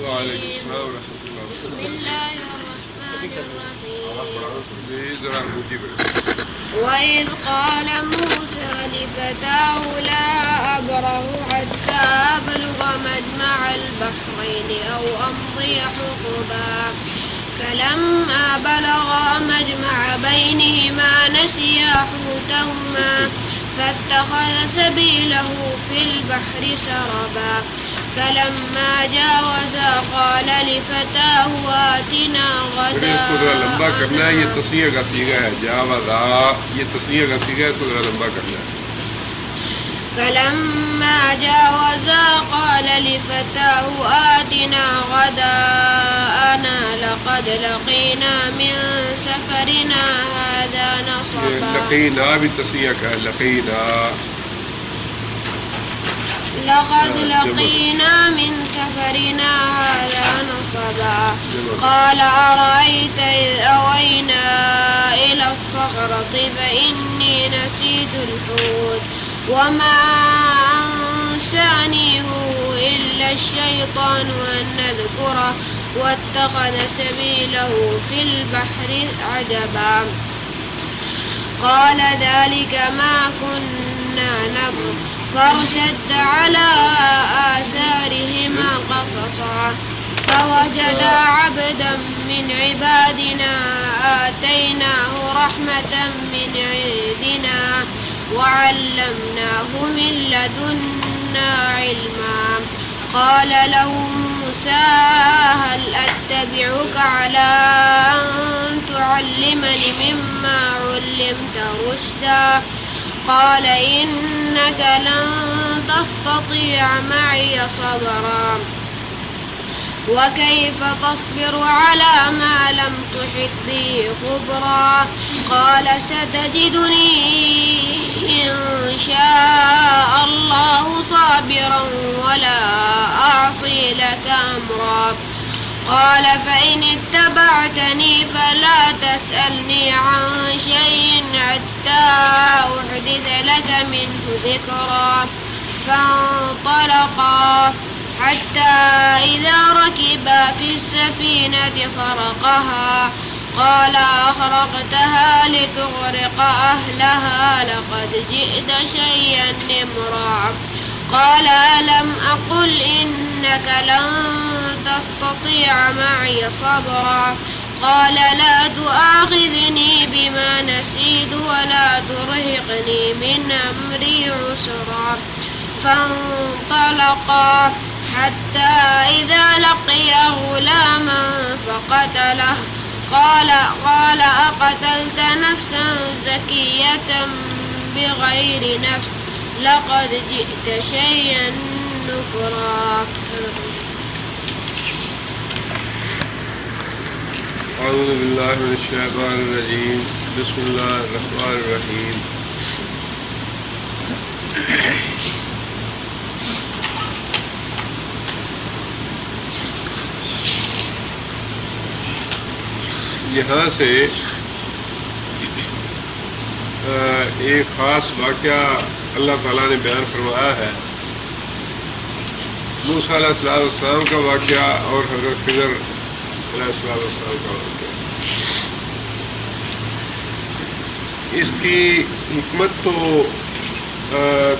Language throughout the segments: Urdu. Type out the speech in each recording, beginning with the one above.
وعلیکم السلام ورحمۃ اللہ بسم اللہ الرحمن الرحیم وَإِذْ قَالَ مُوسَى لِفَتَاهُ لَا أَبْرَحُ حَتَّى أَبْلُغَ مَجْمَعَ الْبَحْرَيْنِ أَوْ أَمْضِيَ حُقُبًا فَلَمَّا بَلَغَا مَجْمَعَ بَيْنِهِمَا نَسِيَا حُوتَهُمَا فَاتَّخَذَ سَبِيلَهُ فِي الْبَحْرِ سَرَبًا فَلَمَّا جَاوَزَا قَالَ لِفَتَاهُ آتِنَا غَدَاءَنَا اس کو ذرا لمبا کرنا ہے، یہ تصنیہ کا صیغہ ہے، جاوزا یہ تصنیہ کا صیغہ ہے، اس کو ذرا لمبا کرنا ہے. فَلَمَّا جَاوَزَا قَالَ لِفَتَاهُ آتِنَا غَدَاءَنَا لَقَدْ لَقِينَا مِنْ سَفَرِنَا هَذَا نَصَبًا. لقینا بھی تصنیہ کا ہے، لقینا لقد لقينا من سفرنا هذا نصبا قال أرأيت إذ أوينا إلى الصخرة فإني نسيت الحوت وما أنسانيه إلا الشيطان أن نذكره واتخذ سبيله في البحر عجبا قال ذلك ما كنا نبغي فارتد على آثارهما قصصا فوجدا عبدا من عبادنا آتيناه رحمة من عندنا وعلمناه من لدنا علما قال له موسى هل أتبعك على أن تعلمني مما علمت رشدا قال إنك لن تستطيع معي صبرا وكيف تصبر على ما لم تحط به خبرا قال ستجدني إن شاء الله صابرا ولا أعصي لك أمرا قال فإن اتبعتني فلا تسألني عن شيء حتى أحدث لك منه ذكرا فانطلقا حتى إذا ركبا في السفينة خرقها قال أخرقتها لتغرق أهلها لقد جئت شيئا نمرا قال ألم أقل إنك لن تستطيع معي صبرا قال لا تؤاخذني بما نسيت ولا ترهقني من أمري عسرا فانطلقا حتى إذا لقيا غلاما فقتله قال أقتلت نفسا زكية بغير نفس لقد جئت شيئا نكرا. اعوذ باللہ من الشیطان الرجیم بسم اللہ الرحمن الرحیم. یہاں سے ایک خاص واقعہ اللہ تعالیٰ نے بیان فرمایا ہے، موسیٰ علیہ السلام کا واقعہ اور حضرت خضر علیہ السلام کا واقعہ. اس کی حکمت تو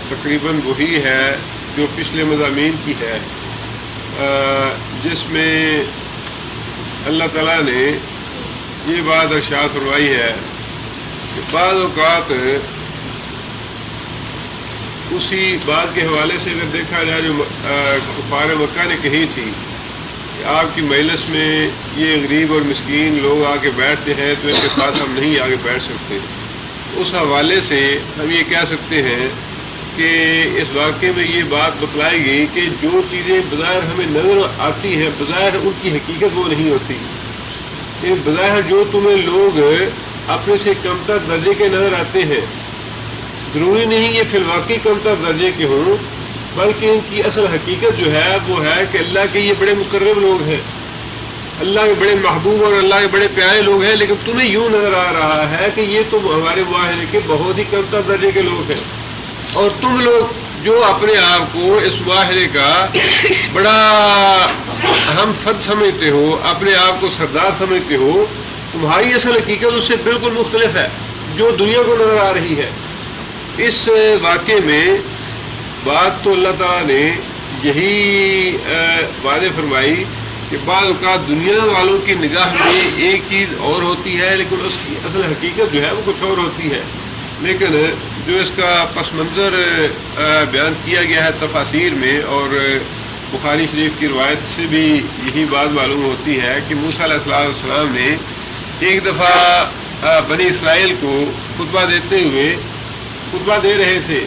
تقریباً وہی ہے جو پچھلے مضامین کی ہے، جس میں اللہ تعالیٰ نے یہ بات ارشاد فرمائی ہے کہ بعض اوقات اسی بات کے حوالے سے اگر دیکھا جائے جو کفار مکہ نے کہی تھی کہ آپ کی مجلس میں یہ غریب اور مسکین لوگ آ کے بیٹھتے ہیں تو ان کے پاس ہم نہیں آگے بیٹھ سکتے، اس حوالے سے ہم یہ کہہ سکتے ہیں کہ اس واقعے میں یہ بات بتلائی گئی کہ جو چیزیں بظاہر ہمیں نظر آتی ہیں بظاہر ان کی حقیقت وہ نہیں ہوتی. بظاہر جو تمہیں لوگ اپنے سے کمتر درجے کے نظر آتے ہیں ضروری نہیں یہ فی الواقع کمتر درجے کے ہوں، بلکہ ان کی اصل حقیقت جو ہے وہ ہے کہ اللہ کے یہ بڑے مقرب لوگ ہیں، اللہ کے بڑے محبوب اور اللہ کے بڑے پیارے لوگ ہیں، لیکن تمہیں یوں نظر آ رہا ہے کہ یہ تم ہمارے معاہدے کے بہت ہی کمتر درجے کے لوگ ہیں، اور تم لوگ جو اپنے آپ کو اس معاہدے کا بڑا ہم فرد سمجھتے ہو، اپنے آپ کو سردار سمجھتے ہو، تمہاری اصل حقیقت اس سے بالکل مختلف ہے جو دنیا کو نظر آ رہی ہے۔ اس واقعے میں بات تو اللہ تعالیٰ نے یہی واضح فرمائی کہ بعض اوقات دنیا والوں کی نگاہ میں ایک چیز اور ہوتی ہے لیکن اس کی اصل حقیقت جو ہے وہ کچھ اور ہوتی ہے، لیکن جو اس کا پس منظر بیان کیا گیا ہے تفاسیر میں، اور بخاری شریف کی روایت سے بھی یہی بات معلوم ہوتی ہے کہ موسیٰ علیہ السلام نے ایک دفعہ بنی اسرائیل کو خطبہ دیتے ہوئے خطبہ دے رہے تھے،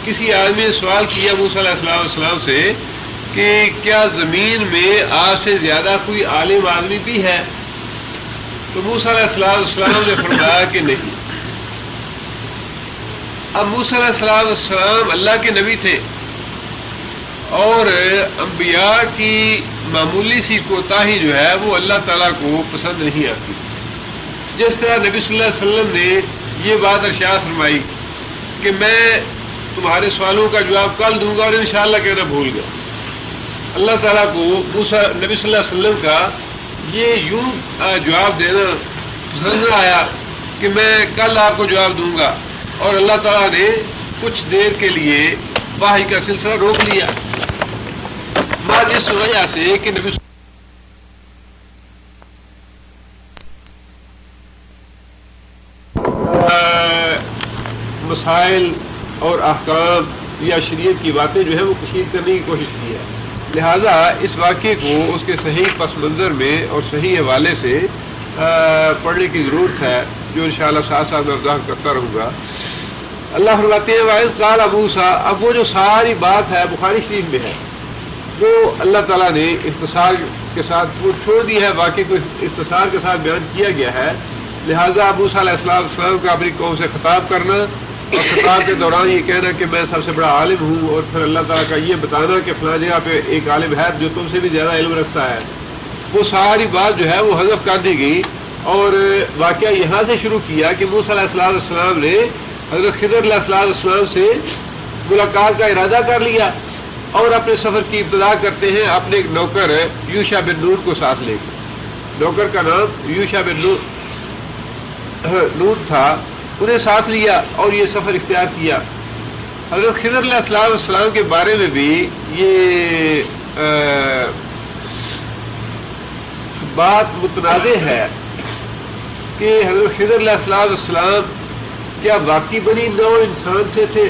کسی آدمی نے سوال کیا موسیٰ علیہ السلام سے کہ کیا زمین میں آپ سے زیادہ کوئی عالم آدمی بھی ہے؟ تو موسیٰ علیہ السلام نے فرمایا کہ نہیں۔ اب موسیٰ علیہ السلام اللہ کے نبی تھے اور انبیاء کی معمولی سی کوتاہی جو ہے وہ اللہ تعالیٰ کو پسند نہیں آتی۔ جس طرح نبی صلی اللہ علیہ وسلم نے یہ بات ارشاد فرمائی کہ میں تمہارے سوالوں کا جواب کل دوں گا اور انشاءاللہ کہنا بھول گیا، اللہ تعالیٰ کو نبی صلی اللہ علیہ وسلم کا یہ یوں جواب دینا پسند نہ آیا کہ میں کل آپ کو جواب دوں گا، اور اللہ تعالیٰ نے کچھ دیر کے لیے وحی کا سلسلہ روک لیا، بعد اس وجہ سے کہ نبی مسائل اور احکام یا شریعت کی باتیں جو ہے وہ کشید کرنے کی کوشش کی ہے، لہذا اس واقعے کو اس کے صحیح پس منظر میں اور صحیح حوالے سے پڑھنے کی ضرورت ہے، جو انشاءاللہ ساتھ ساتھ میں وضاحت کرتا رہوں گا۔ اللہ فرماتے ہیں وَإِذْ قَالَ مُوسَىٰ، اب وہ جو ساری بات ہے بخاری شریف میں ہے، جو اللہ تعالیٰ نے اختصار کے ساتھ وہ چھوڑ دی ہے، واقعے کو اختصار کے ساتھ بیان کیا گیا ہے، لہٰذا موسیٰ علیہ السلام کا اپنی قوم سے خطاب کرنا اور خطاب کے دوران یہ کہنا کہ میں سب سے بڑا عالم ہوں، اور پھر اللہ تعالیٰ کا یہ بتانا کہ فلاں جگہ پہ ایک عالم ہے جو تم سے بھی زیادہ علم رکھتا ہے، وہ ساری بات جو ہے وہ حذف کر دی گئی، اور واقعہ یہاں سے شروع کیا کہ موسیٰ علیہ السلام نے حضرت خضر علیہ السلام سے ملاقات کا ارادہ کر لیا اور اپنے سفر کی ابتدا کرتے ہیں اپنے ایک نوکر یوشع بن نون کو ساتھ لے کر۔ نوکر کا نام یوشع بن نون تھا، انہیں ساتھ لیا اور یہ سفر اختیار کیا۔ حضرت خضر علیہ السلام کے بارے میں بھی یہ بات متنازع ہے کہ حضرت خضر علیہ السلام کیا واقعی بنی نوع انسان سے تھے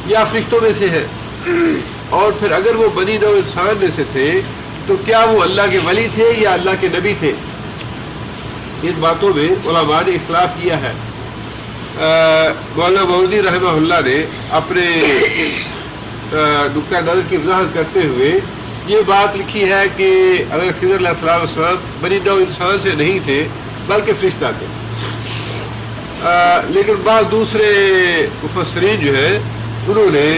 یا فرشتوں میں سے ہے، اور پھر اگر وہ بنی نوع انسان میں سے تھے تو کیا وہ اللہ کے ولی تھے یا اللہ کے نبی تھے؟ ان باتوں میں علماء نے اختلاف کیا ہے۔ مولانا مودودی رحمہ اللہ نے اپنے نقطہ نظر کی وضاحت کرتے ہوئے یہ بات لکھی ہے کہ اگر خضر علیہ السلام بنی نوع انسان سے نہیں تھے بلکہ فرشتہ تھے، لیکن بعض دوسرے مفسرین جو ہے انہوں نے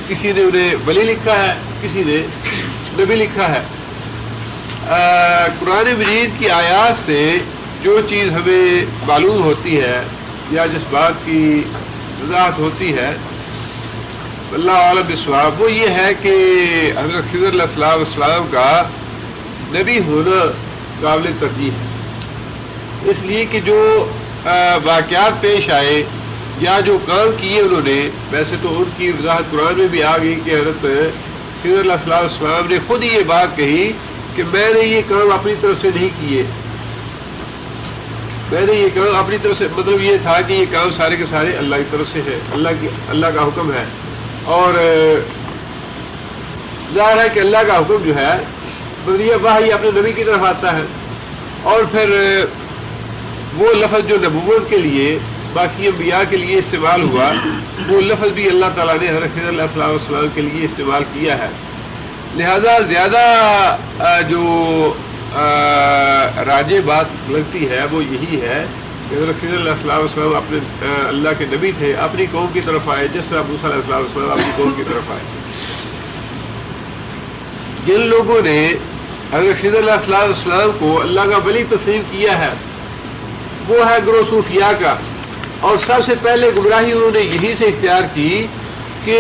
کسی نے انہیں ولی لکھا ہے، کسی نے نبی لکھا ہے۔ قرآن مجید کی آیات سے جو چیز ہمیں معلوم ہوتی ہے یا جس بات کی وضاحت ہوتی ہے اللہ عالم بالصواب، وہ یہ ہے کہ حضرت خضر علیہ السلام کا نبی ہونا قابل ترجیح ہے، اس لیے کہ جو واقعات پیش آئے یا جو کام کیے انہوں نے، ویسے تو ان کی وضاحت قرآن میں بھی آ گئی کہ حضرت خضر علیہ السلام نے خود ہی یہ بات کہی کہ میں نے یہ کام اپنی طرف سے نہیں کیے، میں نے یہ کام اپنی طرف سے، مطلب یہ تھا کہ یہ کام سارے کے سارے اللہ کی طرف سے ہے، اللہ کا حکم ہے، اور ظاہر ہے کہ اللہ کا حکم جو ہے بدریہ وحی اپنے نبی کی طرف آتا ہے، اور پھر وہ لفظ جو نبوت کے لیے باقی انبیاء کے لیے استعمال ہوا وہ لفظ بھی اللہ تعالیٰ نے حضرت خضر علیہ السلام کے لیے استعمال کیا ہے، لہذا زیادہ جو راجع بات لگتی ہے وہ یہی ہے کہ حضرت خضر علیہ السلام اپنے اللہ کے نبی تھے، اپنی قوم کی طرف آئے جس طرح موسیٰ علیہ السلام اپنی قوم کی طرف آئے۔ جن لوگوں نے حضرت خضر علیہ السلام کو اللہ کا ولی تسلیم کیا ہے وہ ہے گروہ صوفیاء کا، اور سب سے پہلے گمراہی انہوں نے یہی سے اختیار کی کہ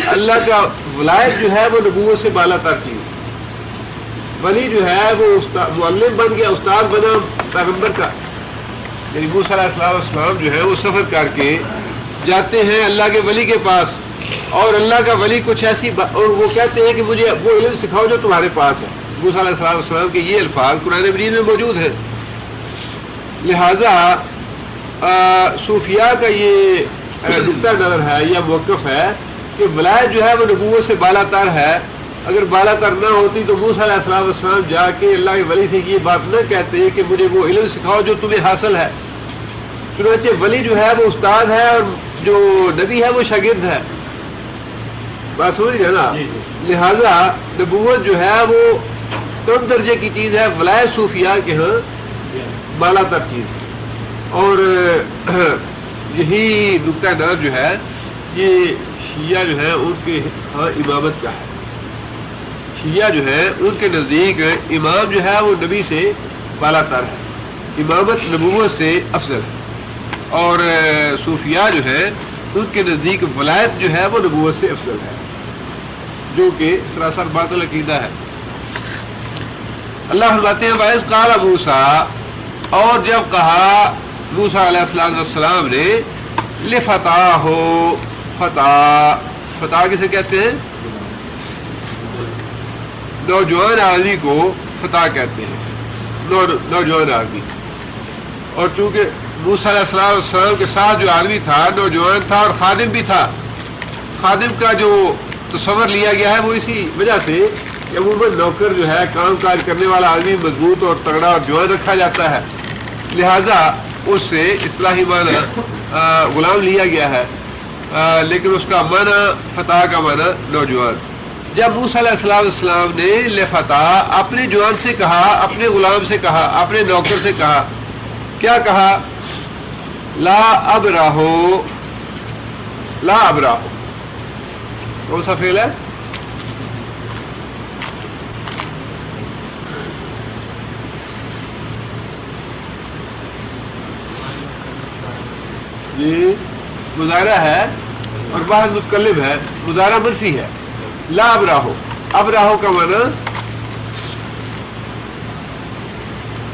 اللہ کا ولایت جو ہے وہ نبوت سے بالا تر کی، ولی جو ہے وہ معلم بن گیا، استاد بنا پیغمبر کا. یعنی موسیٰ علیہ السلام جو ہے وہ سفر کر کے جاتے ہیں اللہ کے ولی کے پاس، اور اللہ کا ولی کچھ ایسی اور وہ کہتے ہیں کہ مجھے وہ علم سکھاؤ جو تمہارے پاس ہے. موسیٰ علیہ السلام کے یہ الفاظ قرآن مجید میں موجود ہیں. لہذا صوفیاء کا یہ نقطہ نظر ہے یا موقف ہے کہ ولایت جو ہے وہ نبوت سے بالا تر ہے. اگر بالا تر نہ ہوتی تو موسیٰ علیہ السلام جا کے اللہ کے ولی سے یہ بات نہ کہتے کہ مجھے وہ علم سکھاؤ جو تمہیں حاصل ہے. چنانچہ ولی جو ہے وہ استاد ہے اور جو نبی ہے وہ شاگرد ہے. بات سمجھ رہے نا؟ لہذا نبوت جو ہے وہ کم درجے کی چیز ہے، ولایت صوفیاء کے ہاں بالا تر چیز ہے. اور یہی نقطہ نظر جو ہے یہ شیعہ جو ہے ان کے ہاں امامت کا ہے. شیعہ جو ہے ان کے نزدیک امام جو ہے وہ نبی سے بالا تر ہے، امامت نبوت سے افضل ہے. اور صوفیاء جو ہے ان کے نزدیک ولایت جو ہے وہ نبوت سے افضل ہے، جو کہ سراسر باطل عقیدہ ہے. اللہ فرماتے ہیں وَإِذْ قَالَ مُوسَىٰ، اور جب کہا موسیٰ علیہ السلام نے لِفَتَاهُ، فتح کسے کہتے ہیں؟ نوجوان آدمی کو فتح کہتے ہیں، نوجوان آدمی. اور چونکہ موسیٰ علیہ السلام کے ساتھ جو آدمی تھا نوجوان تھا اور خادم بھی تھا. خادم کا جو تصور لیا گیا ہے وہ اسی وجہ سے کہ عموماً نوکر جو ہے کام کاج کرنے والا آدمی مضبوط اور تگڑا اور جوان رکھا جاتا ہے، لہذا اس سے اصطلاحی معنی غلام لیا گیا ہے، لیکن اس کا معنی فتح کا معنی نوجوان. جب موسیٰ علیہ السلام نے لفتح اپنے جوان سے کہا، اپنے غلام سے کہا، اپنے نوکر سے کہا، کیا کہا؟ لا ابراہو، لا ابراہو کون سا فعل ہے؟ یہ مضارع ہے اور بعد متکلم ہے، مضارع منفی ہے. لا ابراہو، ابراہو کا معنی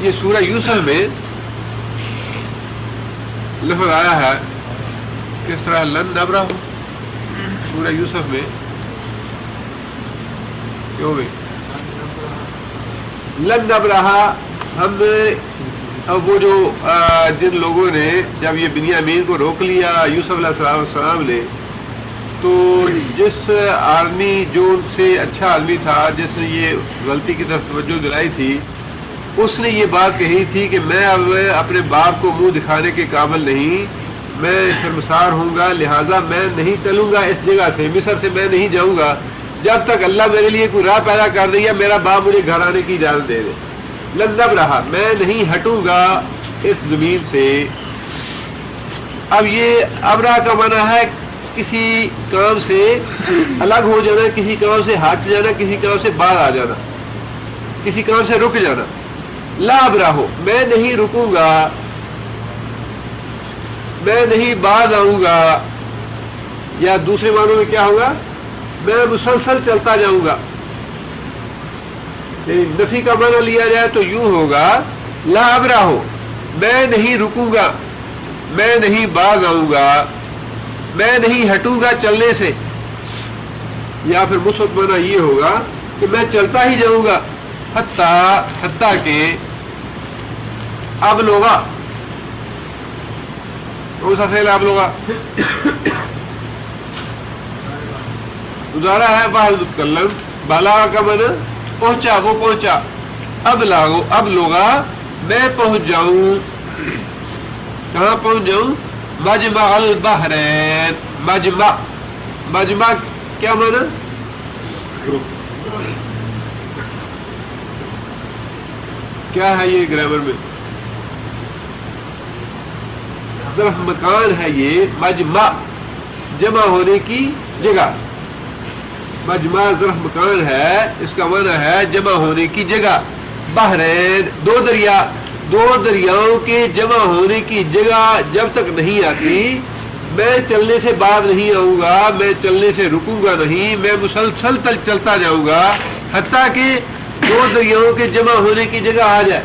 یہ سورہ یوسف میں لفظ آیا ہے. کس طرح؟ لن ابراہو، سورہ یوسف میں کیوں بھی لن ابراہا. ہم اب وہ جو جن لوگوں نے جب یہ بنیامین کو روک لیا یوسف علیہ السلام نے، تو جس آدمی جو ان سے اچھا آدمی تھا جس نے یہ غلطی کی طرف توجہ دلائی تھی، اس نے یہ بات کہی تھی کہ میں اب اپنے باپ کو منہ دکھانے کے قابل نہیں، میں شرمسار ہوں گا، لہٰذا میں نہیں ٹلوں گا اس جگہ سے، مصر سے میں نہیں جاؤں گا جب تک اللہ میرے لیے کوئی راہ پیدا کر دے یا میرا باپ مجھے گھر آنے کی اجازت دے دے. لندب رہا، میں نہیں ہٹوں گا اس زمین سے. اب یہ ابرا کا معنی ہے کسی کام سے الگ ہو جانا، کسی کام سے ہٹ جانا، کسی کام سے باہر آ جانا، کسی کام سے رک جانا. لا ابرا ہو، میں نہیں رکوں گا، میں نہیں باز آؤں گا، یا دوسرے معنوں میں کیا ہوگا؟ میں مسلسل چلتا جاؤں گا. نفی کا معنی لیا جائے تو یوں ہوگا لا ابرا ہو، میں نہیں رکوں گا، میں نہیں باز آؤں گا، میں نہیں ہٹوں گا چلنے سے. یا پھر مثبت معنی یہ ہوگا کہ میں چلتا ہی جاؤں گا حتیٰ کہ اب لوگا. کون سا فعل اب لوگا؟ مضارع ہے باہر متکلم، بالا کا معنی پہنچا، وہ پہنچا. اب لوگا میں پہنچ جاؤں. کہاں پہنچ جاؤں؟ مجمع البحرین. مجمع کیا معنی؟ کیا ہے یہ گرامر میں؟ ظرف مکان ہے یہ. مجمع جمع ہونے کی جگہ، مجمع ظرف مکان ہے، اس کا معنی ہے جمع ہونے کی جگہ. بحرین دو دریا، دو دریاؤں کے جمع ہونے کی جگہ جب تک نہیں آتی میں چلنے سے باز نہیں آؤں گا، میں چلنے سے رکوں گا نہیں، میں مسلسل چلتا جاؤں گا حتیٰ کہ دو دریاؤں کے جمع ہونے کی جگہ آ جائے،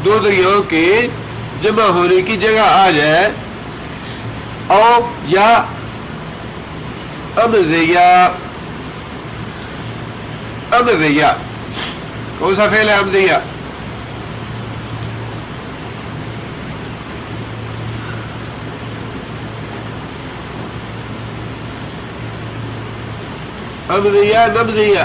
دو دریاؤں کے جمع ہونے کی جگہ آ جائے، اور یا امزیہ، امزیہ کون سا فعل ہے؟ امزیہ، امزیہ نمزیہ،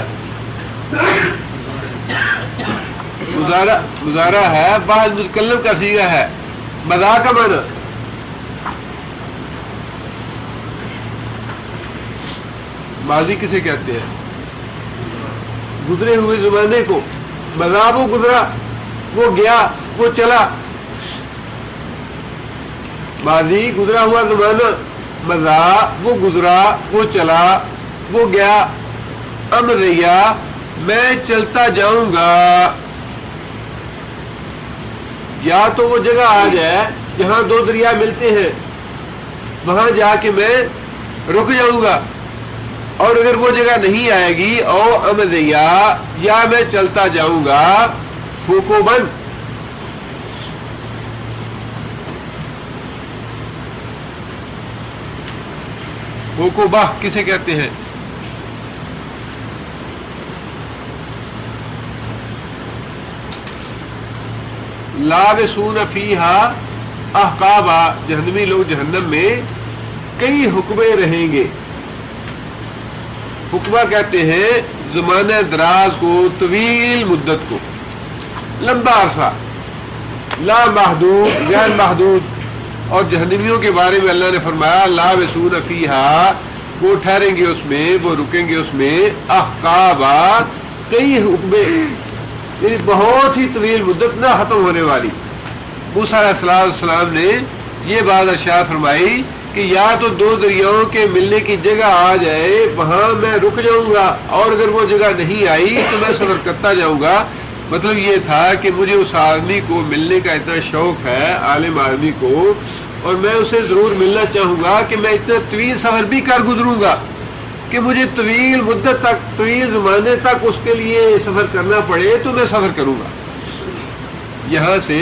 مضارع ہے، بعض متکلم کا صیغہ ہے، مضا کا معنی ماضی کسے کہتے ہیں؟ گزرے ہوئے زمانے کو، مضا وہ گزرا، وہ گیا، وہ چلا، ماضی گزرا ہوا زمانہ، مضا وہ گزرا، وہ چلا، وہ گیا، امریا میں چلتا جاؤں گا، یا تو وہ جگہ آ جائے جہاں دو دریا ملتے ہیں، وہاں جا کے میں رک جاؤں گا، اور اگر وہ جگہ نہیں آئے گی او امریا یا میں چلتا جاؤں گا حکومن، حکوبہ کسے کہتے ہیں؟ لابسون فیہا احقابا، جہنمی لوگ جہنم میں کئی حقبے رہیں گے۔ حقبہ کہتے ہیں زمانہ دراز کو، طویل مدت کو، لمبا عرصہ، لا محدود غیر محدود۔ اور جہنمیوں کے بارے میں اللہ نے فرمایا لابسون فیہا، وہ ٹھہریں گے اس میں، وہ رکیں گے اس میں، احقابا کئی حقبے، یعنی بہت ہی طویل مدت نہ ختم ہونے والی۔ موسیٰ علیہ السلام نے یہ بات ارشاد فرمائی کہ یا تو دو دریاؤں کے ملنے کی جگہ آ جائے، وہاں میں رک جاؤں گا، اور اگر وہ جگہ نہیں آئی تو میں سفر کرتا جاؤں گا۔ مطلب یہ تھا کہ مجھے اس آدمی کو ملنے کا اتنا شوق ہے، عالم آدمی کو، اور میں اسے ضرور ملنا چاہوں گا کہ میں اتنا طویل سفر بھی کر گزروں گا کہ مجھے طویل مدت تک، طویل زمانے تک اس کے لیے سفر کرنا پڑے تو میں سفر کروں گا۔ یہاں سے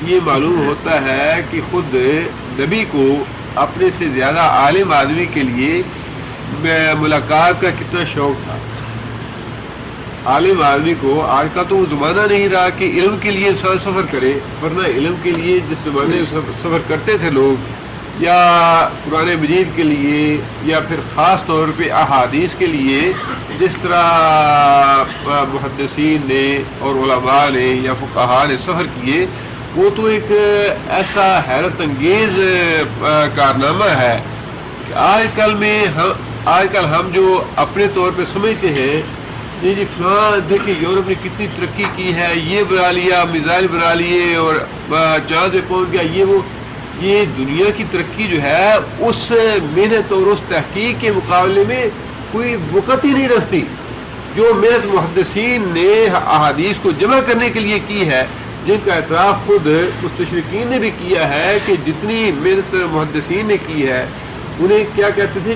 یہ معلوم ہوتا ہے کہ خود نبی کو اپنے سے زیادہ عالم آدمی کے لیے ملاقات کا کتنا شوق تھا۔ عالم آدمی کو آج کا تو وہ زمانہ نہیں رہا کہ علم کے لیے انسان سفر کرے، ورنہ علم کے لیے جس زمانے سفر کرتے تھے لوگ، یا قرآن مجید کے لیے، یا پھر خاص طور پہ احادیث کے لیے، جس طرح محدثین نے اور علماء نے یا فقہاء نے سفر کیے، وہ تو ایک ایسا حیرت انگیز کارنامہ ہے کہ آج کل ہم جو اپنے طور پہ سمجھتے ہیں جی فلاں دیکھیں یورپ نے کتنی ترقی کی ہے، یہ بنا لیا، میزائل بنا لیے اور چاند پہ پہنچ گیا، یہ دنیا کی ترقی جو ہے اس محنت اور اس تحقیق کے مقابلے میں کوئی وقت ہی نہیں رکھتی جو محنت محدثین نے احادیث کو جمع کرنے کے لیے کی ہے، جن کا اعتراف خود مستشرقین نے بھی کیا ہے کہ جتنی محنت محدثین نے کی ہے، انہیں کیا کہتے تھے،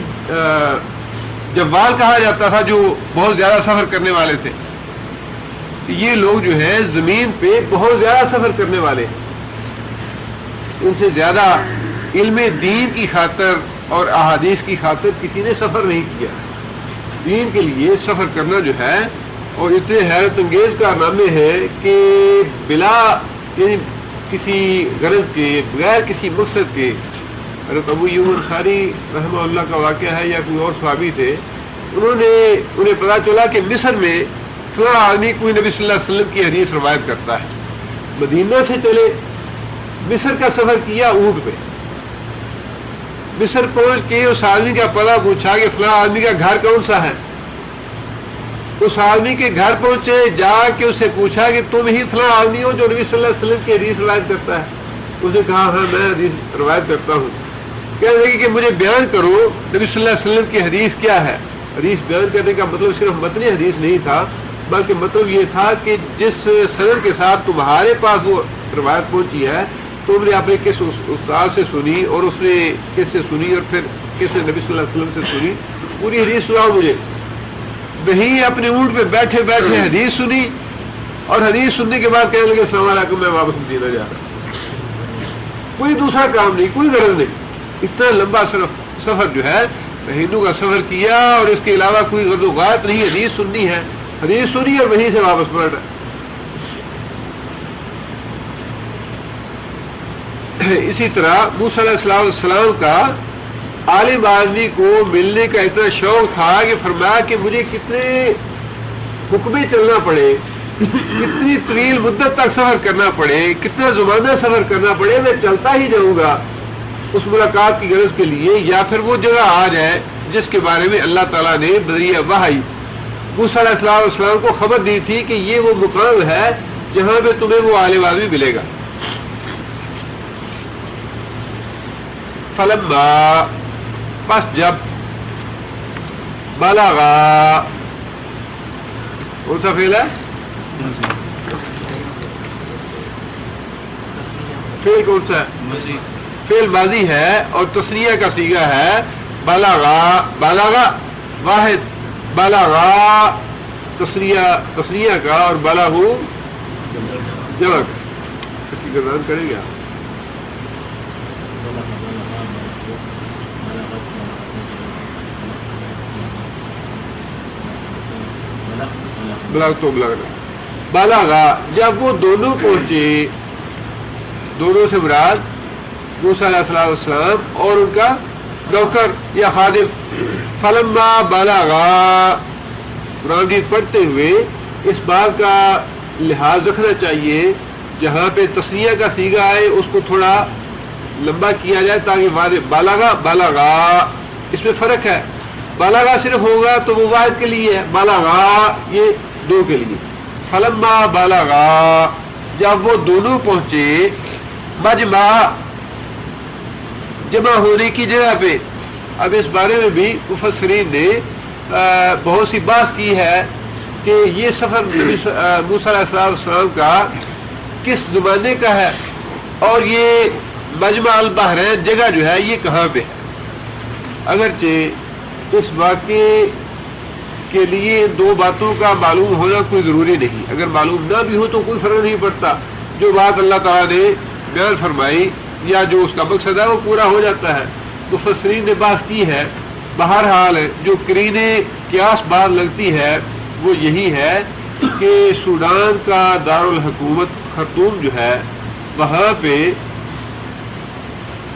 جوال کہا جاتا تھا، جو بہت زیادہ سفر کرنے والے تھے۔ یہ لوگ جو ہے زمین پہ بہت زیادہ سفر کرنے والے ہیں، ان سے زیادہ علم دین کی خاطر اور احادیث کی خاطر کسی نے سفر نہیں کیا۔ دین کے لیے سفر کرنا جو ہے، اور اتنے حیرت انگیز کارنامے ہیں کہ بلا یعنی کسی غرض کے، بغیر کسی مقصد کے، حضرت ابو ایوب انصاری رحمہ اللہ کا واقعہ ہے یا کوئی اور صحابی تھے، انہیں پتا چلا کہ مصر میں فلاں آدمی کوئی نبی صلی اللہ علیہ وسلم کی حدیث روایت کرتا ہے، مدینہ سے چلے، مصر کا سفر کیا اونٹ پہ، مصر پہنچ کے اس آدمی کا پتہ پوچھا کہ فلاں آدمی کا گھر کون سا ہے، اس آدمی کے گھر پہنچے، جا کے اس سے پوچھا کہ تم ہی فلاں آدمی ہو جو نبی صلی اللہ علیہ وسلم کی حدیث روایت کرتا ہے؟ اس نے کہا ہاں میں حدیث روایت کرتا ہوں۔ کہنے لگے کہ مجھے بیان کرو نبی صلی اللہ علیہ وسلم کی حدیث کیا ہے۔ حدیث بیان کرنے کا مطلب صرف متنی حدیث نہیں تھا، بلکہ مطلب یہ تھا کہ جس سند کے ساتھ تمہارے پاس وہ روایت پہنچی ہے، تم نے اپنے کس استاد سے سنی، اور اس نے کس سے سنی، اور پھر کس نے نبی صلی اللہ علیہ وسلم سے سنی، پوری حدیث سناؤ مجھے۔ وہی اپنے اونٹ پہ بیٹھے بیٹھے حدیث سنی اور حدیث سننے کے بعد کہنے لگے السلام علیکم میں واپس مدینہ جا رہا ہوں. کوئی دوسرا کام نہیں, کوئی غرض نہیں. اتنا لمبا سفر جو ہے مہینوں کا سفر کیا اور اس کے علاوہ کوئی غرض و غایت نہیں, حدیث سننی ہے, حدیث سنی اور وہیں سے واپس پلٹ رہا. اسی طرح موسیٰ علیہ السلام کا عالم آدمی کو ملنے کا اتنا شوق تھا کہ فرمایا کہ مجھے کتنے حکمیں چلنا پڑے, کتنی طویل مدت تک سفر کرنا پڑے, کتنا زمانہ سفر کرنا پڑے, میں چلتا ہی جاؤں گا اس ملاقات کی غرض کے لیے, یا پھر وہ جگہ آ جائے جس کے بارے میں اللہ تعالیٰ نے بذریعہ وحی موسیٰ علیہ السلام کو خبر دی تھی کہ یہ وہ مقام ہے جہاں پہ تمہیں وہ عالم آدمی ملے گا. فلما پس جب بلغا کون سا فعل ہے, فعل کون سا ہے, فعل ماضی ہے اور تثنیہ کا صیغہ ہے بلغا. بلغا واحد, بلغا تثنیہ کا اور بلغو جمع کا. اس کی گردان کریں گے آپ. بلغ تو بلغ بلغا جب وہ دونوں پہنچے, دونوں سے مراد موسیٰ علیہ السلام اور ان کا نوکر یا خادم. فلما بلغا, قرآن مجید پڑھتے ہوئے اس بات کا لحاظ رکھنا چاہیے جہاں پہ تثنیہ کا صیغہ آئے اس کو تھوڑا لمبا کیا جائے تاکہ واضح. بلغا بلغا اس میں فرق ہے, بلغا صرف ہوگا تو وہ واحد کے لیے ہے, بلغا یہ دو کے لیے. فلما بلغا جب وہ دونوں پہنچے مجمع جمع ہونے کی جگہ پہ. اب اس بارے میں بھی مفسرین نے بہت سی بحث کی ہے کہ یہ سفر موسیٰ علیہ السلام کا کس زمانے کا ہے اور یہ مجمع البحرین جگہ جو ہے یہ کہاں پہ ہے. اگرچہ اس واقعے کے لیے دو باتوں کا معلوم ہونا کوئی ضروری نہیں, اگر معلوم نہ بھی ہو تو کوئی فرق نہیں پڑتا. جو بات اللہ تعالیٰ نے بیان فرمائی یا جو اس کا مقصد ہے وہ پورا ہو جاتا ہے. مفسرین نے بحث کی ہے. بہرحال جو قرینے قیاس بات لگتی ہے وہ یہی ہے کہ سوڈان کا دارالحکومت خرطوم جو ہے وہاں پہ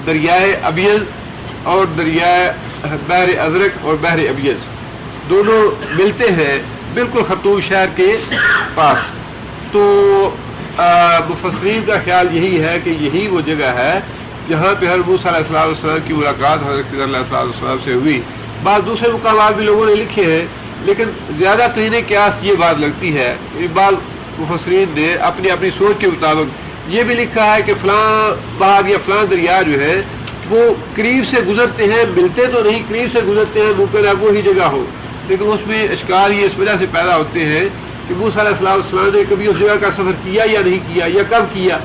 دریائے ابیض اور دریائے بحر ازرق اور بحر ابیض دونوں ملتے ہیں بالکل خرطوم شہر کے پاس. تو مفسرین کا خیال یہی ہے کہ یہی وہ جگہ ہے جہاں پہ حضرت موسیٰ علیہ السلام کی ملاقات حضرت خضر علیہ السلام سے ہوئی. بعض دوسرے مقامات بھی لوگوں نے لکھے ہیں لیکن زیادہ قرینے قیاس یہ بات لگتی ہے. بعض مفسرین نے اپنی اپنی سوچ کے مطابق یہ بھی لکھا ہے کہ فلاں بہاگ یا فلاں دریا جو ہے وہ قریب سے گزرتے ہیں, ملتے تو نہیں, قریب سے گزرتے ہیں, ممکن ہے وہی جگہ ہو. لیکن اس میں اشکال یہ اس وجہ سے پیدا ہوتے ہیں کہ موسیٰ علیہ السلام نے کبھی اس جگہ کا سفر کیا یا نہیں کیا یا کب کیا.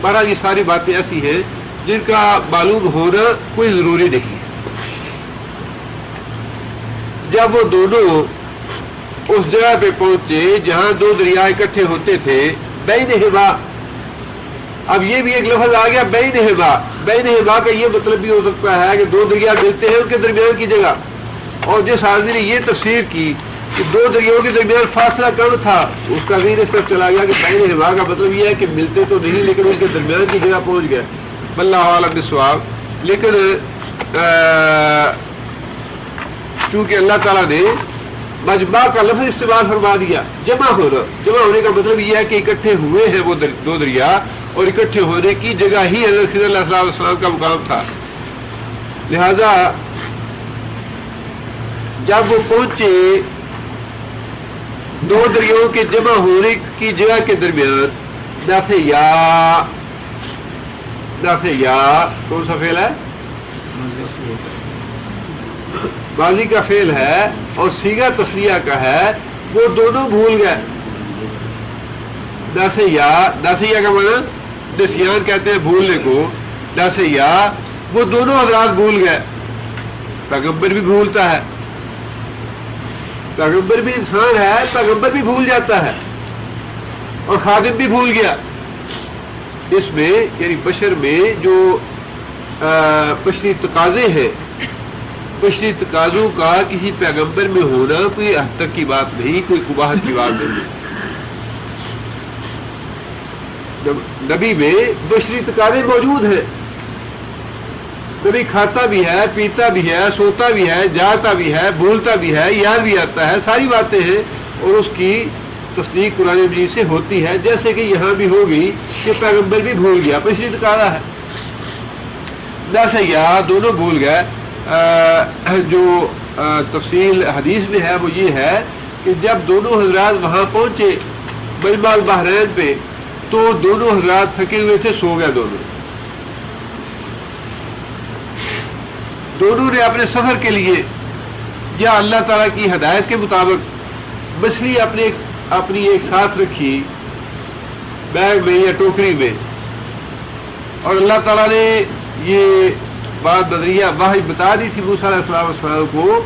بہرحال یہ ساری باتیں ایسی ہیں جن کا معلوم ہونا کوئی ضروری نہیں ہے. جب وہ دونوں اس جگہ پہ پہنچے جہاں دو دریا اکٹھے ہوتے تھے, بینہما, اب یہ بھی ایک لفظ آ گیا بینہما. بینہما کا یہ مطلب بھی ہو سکتا ہے کہ دو دریا ملتے ہیں ان کے درمیان کی جگہ. اور جس آدمی نے یہ تفسیر کی کہ دو دریاؤں کے درمیان فاصلہ کم تھا اس کا ذہن اس طرف چلا گیا کہ بینہما کا مطلب یہ ہے کہ ملتے تو نہیں لیکن ان کے درمیان کی جگہ پہنچ گئے. واللہ اعلم بالصواب. لیکن چونکہ اللہ تعالیٰ نے مجمع کا لفظ استعمال فرما دیا, جمع ہونے کا مطلب یہ ہے کہ اکٹھے ہوئے ہیں وہ دو دریا اور اکٹھے ہونے کی جگہ ہی حضرت خضر علیہ السلام کا مقام تھا. لہذا جب وہ پہنچے دو دریاؤں کے جمع ہونے کی جگہ کے درمیان, نافع کون سا فعل ہے, ماضی کا فعل ہے اور صیغہ تثنیہ کا ہے. وہ دونوں بھول گئے. ناسیہ کا معنی نسیان کہتے ہیں بھولنے کو. ناسیہ وہ دونوں حضرات بھول گئے. پیغمبر بھی بھولتا ہے, پیغمبر بھی انسان ہے, پیغمبر بھی بھول جاتا ہے اور خادم بھی بھول گیا. اس میں یعنی بشر میں جو بشری تقاضے ہیں, بشری تقاضوں کا کسی پیغمبر میں ہونا کوئی حد تک کی بات نہیں, کوئی قباحت کی بات نہیں. نبی میں بشری تقاضے موجود ہیں. نبی کھاتا بھی ہے, پیتا بھی ہے, سوتا بھی ہے, جاتا بھی ہے, بھولتا بھی ہے, یاد بھی آتا ہے, ساری باتیں ہیں, اور اس کی تصدیق قرآن مجید سے ہوتی ہے, جیسے کہ یہاں بھی ہوگی کہ پیغمبر بھی بھول گیا, بشری تقاضا ہے. جیسے یا دونوں بھول گئے. جو تفصیل حدیث میں ہے وہ یہ ہے کہ جب دونوں حضرات وہاں پہنچے مجمع البحرین پہ, تو دونوں حضرات تھکے ہوئے تھے, سو گئے. دونوں نے اپنے سفر کے لیے یا اللہ تعالیٰ کی ہدایت کے مطابق مچھلی اپنی ایک ساتھ رکھی بیگ میں یا ٹوکری میں, اور اللہ تعالیٰ نے یہ بات بدریہ واحد بتا دی تھی موسیٰ علیہ السلام کو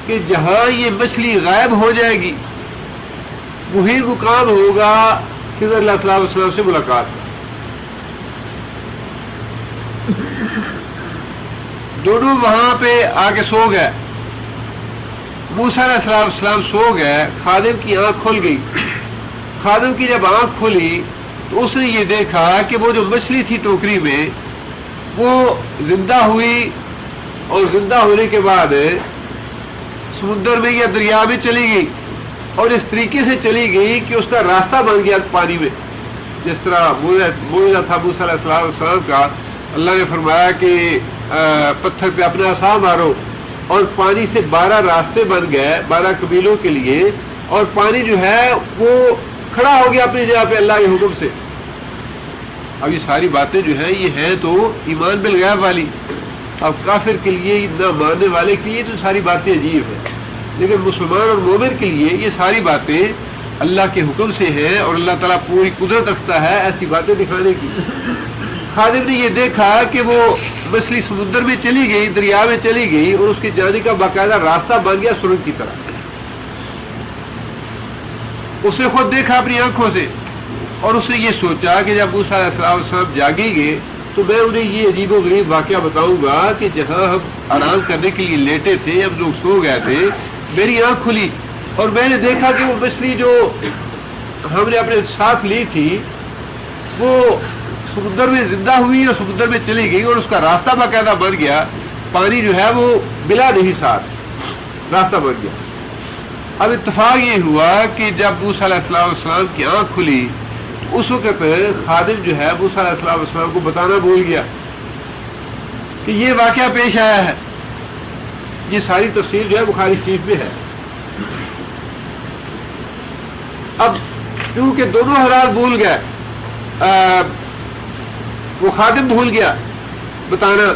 کہ جہاں یہ مچھلی غائب ہو جائے گی وہی مقام ہوگا خضر علیہ السلام سے ملاقات. دونوں وہاں پہ آ کے سو گئے. موسیٰ علیہ السلام سو گئے, خادم کی آنکھ کھل گئی. خادم کی جب آنکھ کھلی تو اس نے یہ دیکھا کہ وہ جو مچھلی تھی ٹوکری میں وہ زندہ ہوئی, اور زندہ ہونے کے بعد سمندر میں یا دریا میں چلی گئی, اور اس طریقے سے چلی گئی کہ اس کا راستہ بن گیا پانی میں. جس طرح موجودہ تھا موسیٰ علیہ السلام کا, اللہ نے فرمایا کہ پتھر پہ اپنا عصا مارو, اور پانی سے 12 راستے بن گئے 12 قبیلوں کے لیے, اور پانی جو ہے وہ کھڑا ہو گیا اپنی جگہ پہ اللہ کے حکم سے. اب یہ ساری باتیں جو ہیں یہ ہیں تو ایمان بالغیب والی. اب کافر کے لیے, نہ ماننے والے کے لیے تو ساری باتیں عجیب ہیں, لیکن مسلمان اور مومن کے لیے یہ ساری باتیں اللہ کے حکم سے ہیں, اور اللہ تعالیٰ پوری قدرت رکھتا ہے ایسی باتیں دکھانے کی. خادم نے یہ دیکھا کہ وہ مچھلی سمندر میں چلی گئی, دریا میں چلی گئی, اور اس کے جانے کا باقاعدہ راستہ بن گیا سرنگ کی طرح. اس نے خود دیکھا اپنی آنکھوں سے, اور اس نے یہ سوچا کہ جب موسیٰ علیہ السلام جاگیں گے تو میں انہیں یہ عجیب و غریب واقعہ بتاؤں گا کہ جہاں ہم آرام کرنے کے لیے لیٹے تھے, ہم لوگ سو گئے تھے, میری آنکھ کھلی اور میں نے دیکھا کہ وہ مچھلی جو ہم نے اپنے ساتھ لی تھی وہ سمندر میں زندہ ہوئی اور سمندر میں چلی گئی, اور اس کا راستہ باقاعدہ بن گیا. پانی جو ہے وہ ملا نہیں, ساتھ راستہ بن گیا. اب اتفاق یہ ہوا کہ جب موسیٰ علیہ السلام کی آنکھ کھلی اس وقت خادم جو ہے موسیٰ علیہ السلام کو بتانا بھول گیا کہ یہ واقعہ پیش آیا ہے. یہ ساری تفصیل جو ہے بخاری شریف میں ہے. اب کیونکہ دونوں حضرات بھول گئے, وہ خادم بھول گیا بتانا,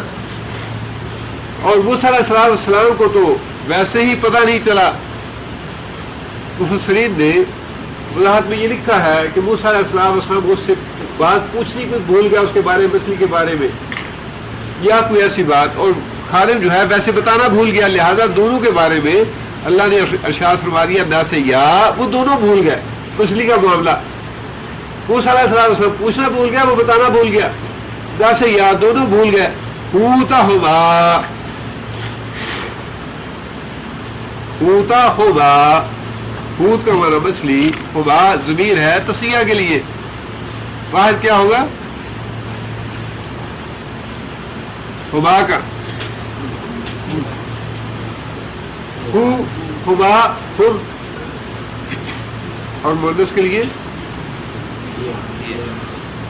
اور موسیٰ علیہ السلام کو تو ویسے ہی پتہ نہیں چلا. مفسرین نے وضاحت میں یہ لکھا ہے کہ موسیٰ علیہ السلام کو اس سے بات پوچھنی کوئی بھول گیا اس کے بارے میں, مچھلی کے بارے میں یا کوئی ایسی بات, اور خادم جو ہے ویسے بتانا بھول گیا. لہذا دونوں کے بارے میں اللہ نے ارشاد فرما دیا نہ سے یا, وہ دونوں بھول گئے مچھلی کا معاملہ. موسیٰ علیہ السلام پوچھنا بھول گیا, وہ بتانا بھول گیا. نہ سے یا, دونوں بھول گئے. حوت کا ہمارا مچھلی, خبا ضمیر ہے تصنیہ کے لیے, واحد کیا ہوگا خبا کا, خبا خب, اور مؤنث کے لیے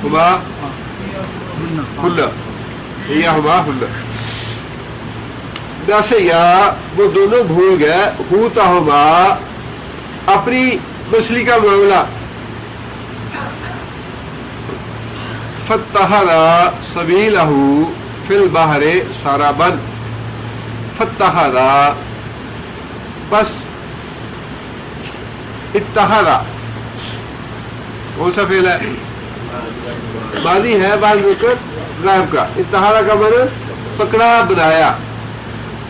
خبا حلہ یا خبا حلہ. جیسے یا وہ دونوں بھول گئے ہوتا ہوگا اپنی مچھلی کا معاملہ. فتحنا سبیلہ فی البحر سرابا, فتحنا بس اتحدا کون سا فعل ہے, ماضی ہے بعض وقت غائب کا. اتحدا کا معنی پکڑا, بنایا.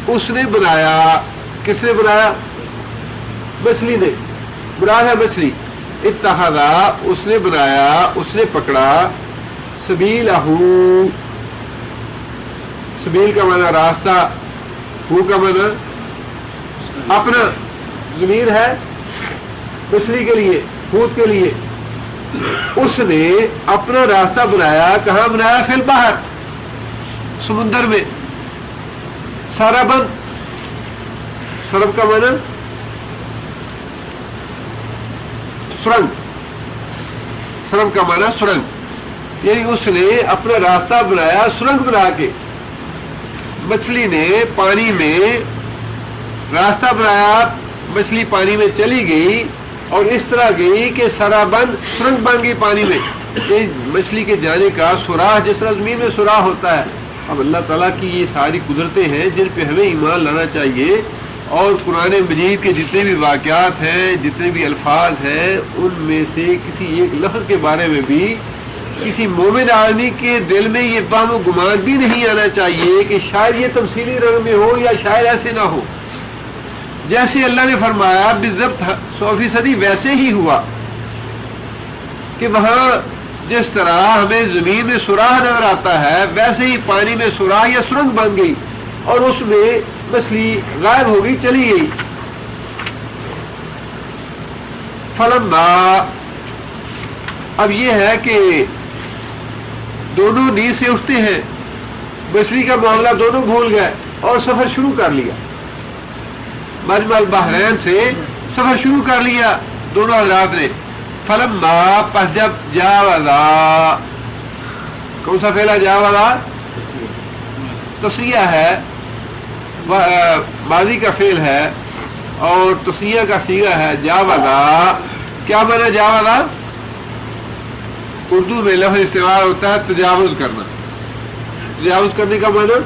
اس نے بنایا, کس نے بنایا, مچھلی نے، مراد ہے مچھلی، اتخذا اس نے بنایا، اس نے پکڑا، سبیلہ، سبیل کا معنی راستہ، ہو کا معنی اپنا، ضمیر ہے مچھلی کے لیے، حوت کے لیے، اس نے اپنا راستہ بنایا، کہاں بنایا؟ فی البحر، سمندر میں، سربن، سرب کا معنی سرنگ، سرب کا معنی سرنگ، یعنی اس نے اپنا راستہ بنایا سرنگ بنا کے، مچھلی نے پانی میں راستہ بنایا، مچھلی پانی میں چلی گئی اور اس طرح گئی کہ سرابند، سرنگ بن گئی پانی میں، یہ مچھلی کے جانے کا سوراخ، جس طرح زمین میں سوراخ ہوتا ہے۔ اب اللہ تعالیٰ کی یہ ساری قدرتیں ہیں جن پہ ہمیں ایمان لانا چاہیے، اور قرآن مجید کے جتنے بھی واقعات ہیں، جتنے بھی الفاظ ہیں، ان میں سے کسی ایک لفظ کے بارے میں بھی کسی مومن آدمی کے دل میں یہ وہم و گمان بھی نہیں آنا چاہیے کہ شاید یہ تمثیلی رنگ میں ہو یا شاید ایسے نہ ہو۔ جیسے اللہ نے فرمایا بالضبط 100% ویسے ہی ہوا کہ وہاں جس طرح ہمیں زمین میں سوراخ نظر آتا ہے، ویسے ہی پانی میں سوراخ یا سرنگ بن گئی اور اس میں مچھلی غائب ہو گئی، چلی گئی۔ فلما، اب یہ ہے کہ دونوں نیند سے اٹھتے ہیں، مچھلی کا معاملہ دونوں بھول گئے اور سفر شروع کر لیا، مجمع البحرین سے سفر شروع کر لیا دونوں حضرات نے۔ فلما، پس جب جاوزا، کون سا فعل ہے جاوزا؟ تسنیہ ہے، ماضی کا فعل ہے اور تسنیہ کا صیغہ ہے جاوزا۔ کیا معنی جاوزا؟ اردو میں لفظ استعمال ہوتا ہے تجاوز کرنا، تجاوز کرنے کا معنی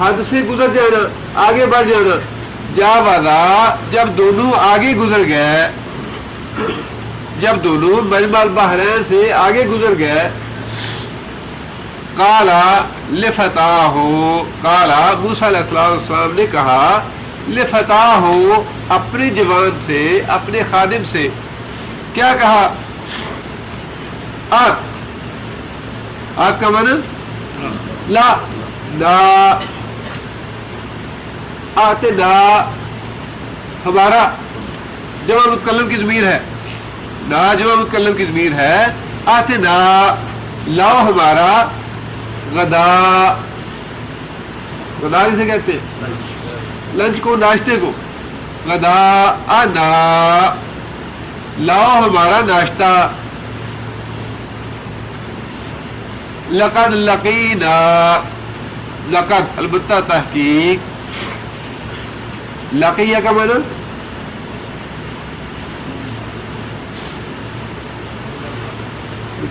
حد سے گزر جانا، آگے بڑھ جانا۔ جاوزا، جب دونوں آگے گزر گئے، جب دونوں مجمع البحرین سے آگے گزر گئے، قالا لفتاہ، قالا موسیٰ علیہ السلام نے کہا، لفتاہ، اپنے جوان سے، اپنے خادم سے، کیا کہا؟ آت کا معنی لا، لا آتنا، ہمارا جمع متکلم کی ضمیر ہے، نا جمع متکلم کی ضمیر ہے، آتنا، لاؤ ہمارا، غدا، غدا جسے کہتے ہیں لنچ کو، ناشتے کو، غدا آنا، لاؤ ہمارا ناشتہ، لقد لقینا، لقد البتہ تحقیق، لقیہ کا معنی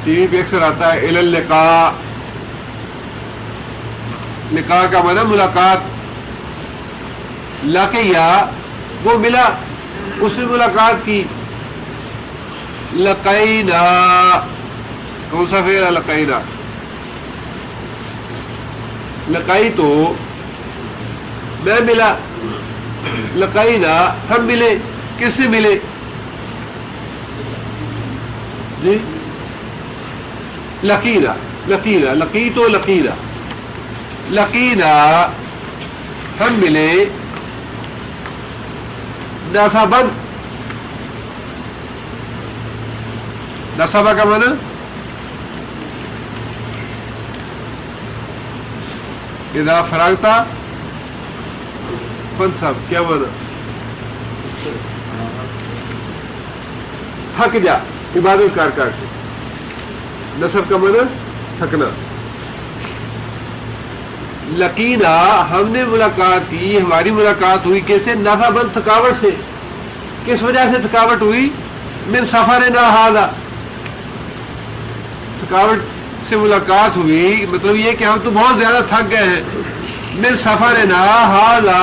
ٹی وی پہ اکثر آتا ہے الی اللقاء، لقاء کا معنی ملاقات، لقیہ وہ ملا، اس نے ملاقات کی، لقینا، کون سا فعل ہے لقینا؟ لقائی تو میں ملا، لقینا ہم ملے، کس سے ملے؟ جی لقینا، لقینا، لقی تو لقینا، لقینا ہم ملے، نصبن، نصبہ کا معنی اذا فرغتا فانصب، کیا معنی؟ تھک جا عبادت کر کر کے، نصب کا معنی تھکنا۔ لقینا ہم نے ملاقات کی، ہماری ملاقات ہوئی کیسے؟ نصبن، تھکاوٹ سے۔ کس وجہ سے تھکاوٹ ہوئی؟ من سفرنا ھذا، تھکاوٹ سے ملاقات ہوئی، مطلب یہ کہ ہم تو بہت زیادہ تھک گئے ہیں، من سفرنا ھذا،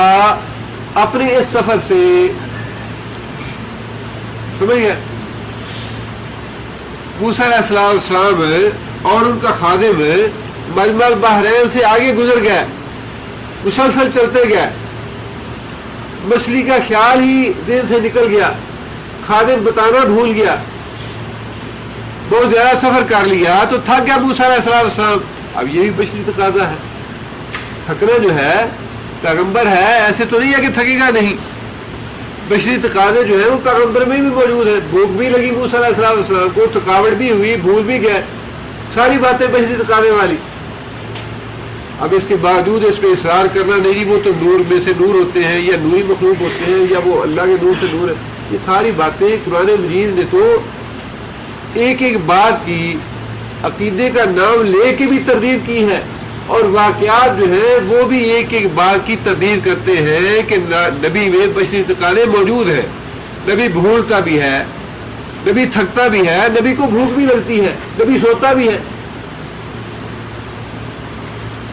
اپنے اس سفر سے، سمجھ گئے؟ موسیٰ علیہ السلام اور ان کا خادم مجمع البحرین سے آگے گزر گئے، مسلسل چلتے گئے، مچھلی کا خیال ہی ذہن سے نکل گیا، خادم بتانا بھول گیا، بہت زیادہ سفر کر لیا تو تھک گیا موسیٰ علیہ السلام. اب یہ بھی بشری تقاضا ہے. تھکنا جو ہے پیغمبر ہے، ایسے تو نہیں ہے کہ تھکے گا نہیں. بشری تقاضے جو ہے وہ پیغمبر میں بھی موجود ہے. بھوک بھی لگی موسیٰ علیہ السلام کو، تھکاوٹ بھی ہوئی، بھول بھی گئے، ساری باتیں بشری تقاضے والی. اب اس کے باوجود اس پہ اصرار کرنا نہیں جی وہ تو نور میں سے نور ہوتے ہیں یا نوری مخلوق ہوتے ہیں یا وہ اللہ کے نور سے نور ہے. یہ ساری باتیں قرآن مجید نے تو ایک ایک بات کی عقیدے کا نام لے کے بھی تردید کی ہے، اور واقعات جو ہیں وہ بھی ایک ایک بات کی تردید کرتے ہیں کہ نبی میں بشری تقاضے موجود ہیں. نبی بھولتا بھی ہے، نبی تھکتا بھی ہے، نبی کو بھوک بھی لگتی ہے، نبی سوتا بھی ہے.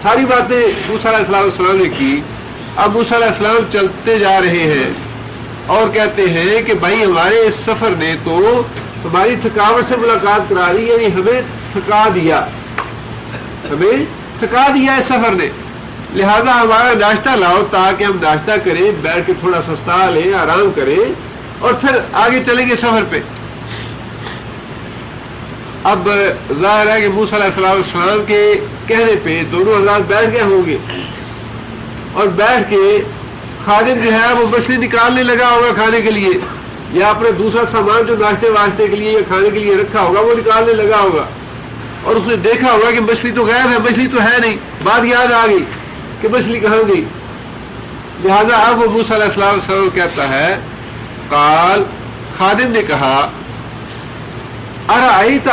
ساری باتیں موسیٰ علیہ السلام نے کی. اب موسیٰ علیہ السلام چلتے جا رہے ہیں اور کہتے ہیں کہ بھائی ہمارے اس سفر نے تو ہماری تھکاوٹ سے ملاقات کرا دی، یعنی ہمیں تھکا دیا، ہمیں تھکا دیا اس سفر نے، لہذا ہمارا ناشتہ لاؤ تاکہ ہم ناشتہ کریں، بیٹھ کے تھوڑا سستا لیں، آرام کریں اور پھر آگے چلیں گے سفر پہ. اب ظاہر ہے کہ موسیٰ علیہ السلام کے کہنے پہ دونوں حضرات بیٹھ گئے ہوں گے، اور بیٹھ کے خادم جو ہے وہ مچھلی نکالنے لگا ہوگا کھانے کے لیے، یا اپنے دوسرا سامان جو ناشتے واسطے کے لیے یا کھانے کے لیے رکھا ہوگا وہ نکالنے لگا ہوگا، اور اس نے دیکھا ہوگا کہ مچھلی تو غائب ہے، مچھلی تو ہے نہیں. بات یاد آ گئی کہ مچھلی کہاں گئی. لہذا اب وہ موسیٰ علیہ السلام کہتا ہے، قال خادم نے کہا، ارأیت،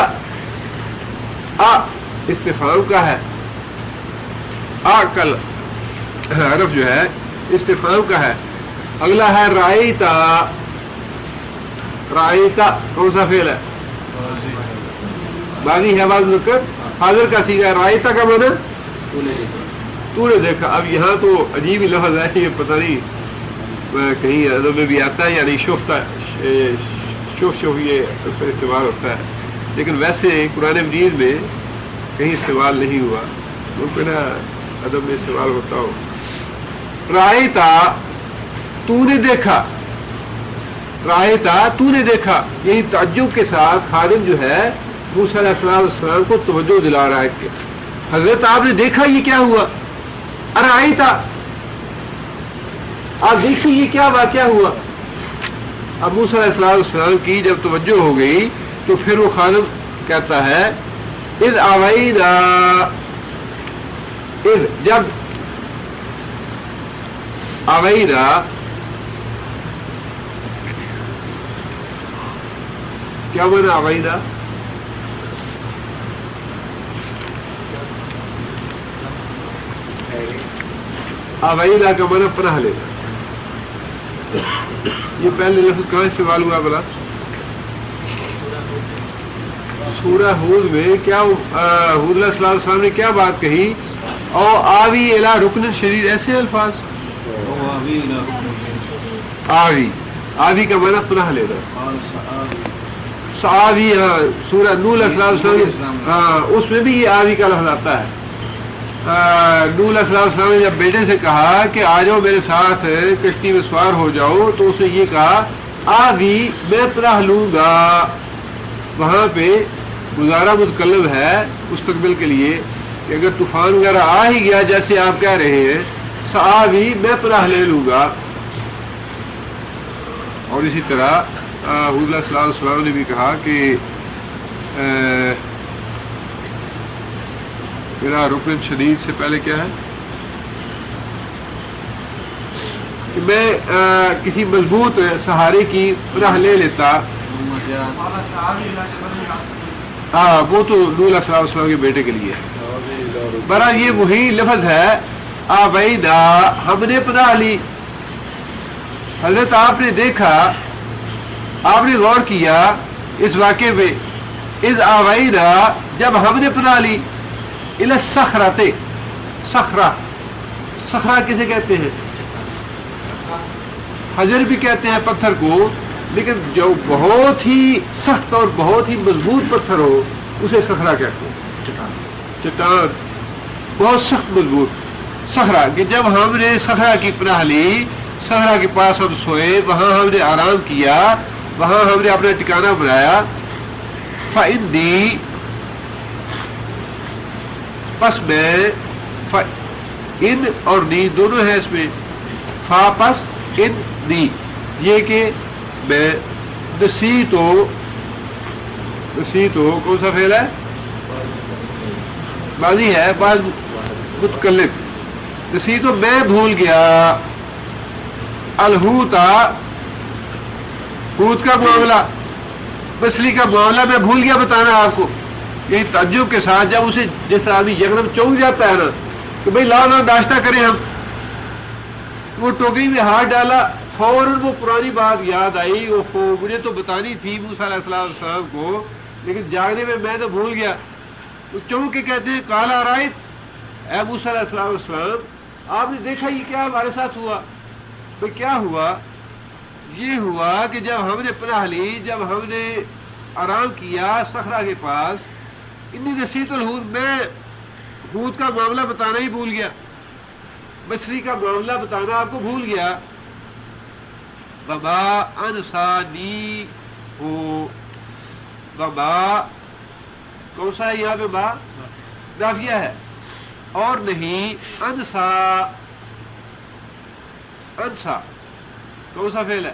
استفہام کا ہے، کل حرف جو ہے استفہام کا ہے. اگلا ہے رأیتا. رأیتا کون سا فعل ہے؟ باغی ہے، بعض مذکر حاضر کا سیغہ ہے. رأیتا کا معنی تو نے دیکھا. اب یہاں تو عجیب ہی لفظ ہے، یہ پتہ نہیں کہیں ادب میں بھی آتا ہے یا نہیں. شوف یہ استعمال ہوتا ہے، لیکن ویسے قرآن مجید میں کہیں استعمال نہیں ہوا. ممکن ہے ادب میں استعمال ہوتا ہو. رائتا تو نے دیکھا، رائتا تو نے دیکھا، یہی تعجب کے ساتھ خادم جو ہے موسیٰ علیہ السلام کو توجہ دلا رہا ہے کہ حضرت آپ نے دیکھا یہ کیا ہوا. ارائیتا، آپ دیکھیے یہ کیا واقعہ ہوا. اب موسیٰ علیہ السلام کی جب توجہ ہو گئی تو پھر وہ خادم کہتا ہے، اذ آوینا، اذ جب، آوینا کیا مانا آوینا؟ آوینا کا مانا پناہ لینا. یہ پہلے لفظ کہاں استعمال ہوا بلا؟ سورہ ہود میں. کیا ہود علیہ السلام نے کیا بات کہی؟ او آوی الی رکن شدید، ایسے الفاظ. آوی، آوی کا معنی پناہ لینا. سآوی، سورہ نوح علیہ السلام اس میں بھی یہ آوی کا لفظ آتا ہے. نوح علیہ السلام نے جب بیٹے سے کہا کہ آ جاؤ میرے ساتھ کشتی میں سوار ہو جاؤ، تو اسے یہ کہا آوی، میں پناہ لوں گا. وہاں پہ گزارا متکلم ہے مستقبل کے لیے کہ اگر طوفان وغیرہ آ ہی گیا جیسے آپ کہہ رہے ہیں، سآوی، میں پناہ لے لوں گا. اور اسی طرح حضور صلی اللہ علیہ وسلم نے بھی کہا کہ میرا رکن شدید سے پہلے کیا ہے کہ میں کسی مضبوط سہارے کی پناہ لے لیتا. ہاں وہ تو نوح علیہ السلام کے بیٹے کے لیے. برحال یہ وہی لفظ ہے، آوینا، ہم نے پناہ لی. حضرت آپ نے دیکھا، آپ نے غور کیا اس واقعے پہ. اذ آوینا، جب ہم نے پناہ لی، الی الصخرۃ، صخرہ، صخرہ کسے کہتے ہیں؟ حجر بھی کہتے ہیں پتھر کو، لیکن جو بہت ہی سخت اور بہت ہی مضبوط پتھر ہو اسے صخرہ کہتے ہیں. چٹان بہت سخت مضبوط صخرہ. کہ جب ہم نے صخرہ کی پناہ لی، صحرا کے پاس ہم سوئے، وہاں ہم نے آرام کیا، وہاں ہم نے اپنا ٹھکانہ بنایا. فإنی، پس میں، ان اور نی دونوں ہیں اس میں. فا پس ان نی، یہ کہ میں نسیت ہو کون سا فعل ہے؟ ماضی ہے، بعد متکلم. نسیت ہو میں بھول گیا. الحوتا، حوت کا معاملہ، مچھلی کا معاملہ میں بھول گیا بتانا آپ کو. یہی تعجب کے ساتھ جب اسے جس طرح آدمی یکدم چونک جاتا ہے نا کہ بھائی لاؤ ناشتہ کریں ہم، وہ ٹوکری میں ہاتھ ڈالا، فوراً وہ پرانی بات یاد آئی. وہ مجھے تو بتانی تھی موسیٰ علیہ السلام کو، لیکن جاگنے میں تو بھول گیا. وہ چونک کے کہتے ہیں کالا رائت، اے موسیٰ علیہ السلام آپ نے دیکھا یہ کیا ہمارے ساتھ ہوا؟ بھائی کیا ہوا؟ یہ ہوا کہ جب ہم نے پناہ لی، جب ہم نے آرام کیا صخرہ کے پاس، انی نسیت الحوت، میں حوت کا معاملہ بتانا ہی بھول گیا، مچھلی کا معاملہ بتانا آپ کو بھول گیا. وما انسانی ہو، وما کون سا ہے یہاں پہ؟ با نافیہ ہے. اور نہیں انسا، انسا کون سا فعل ہے؟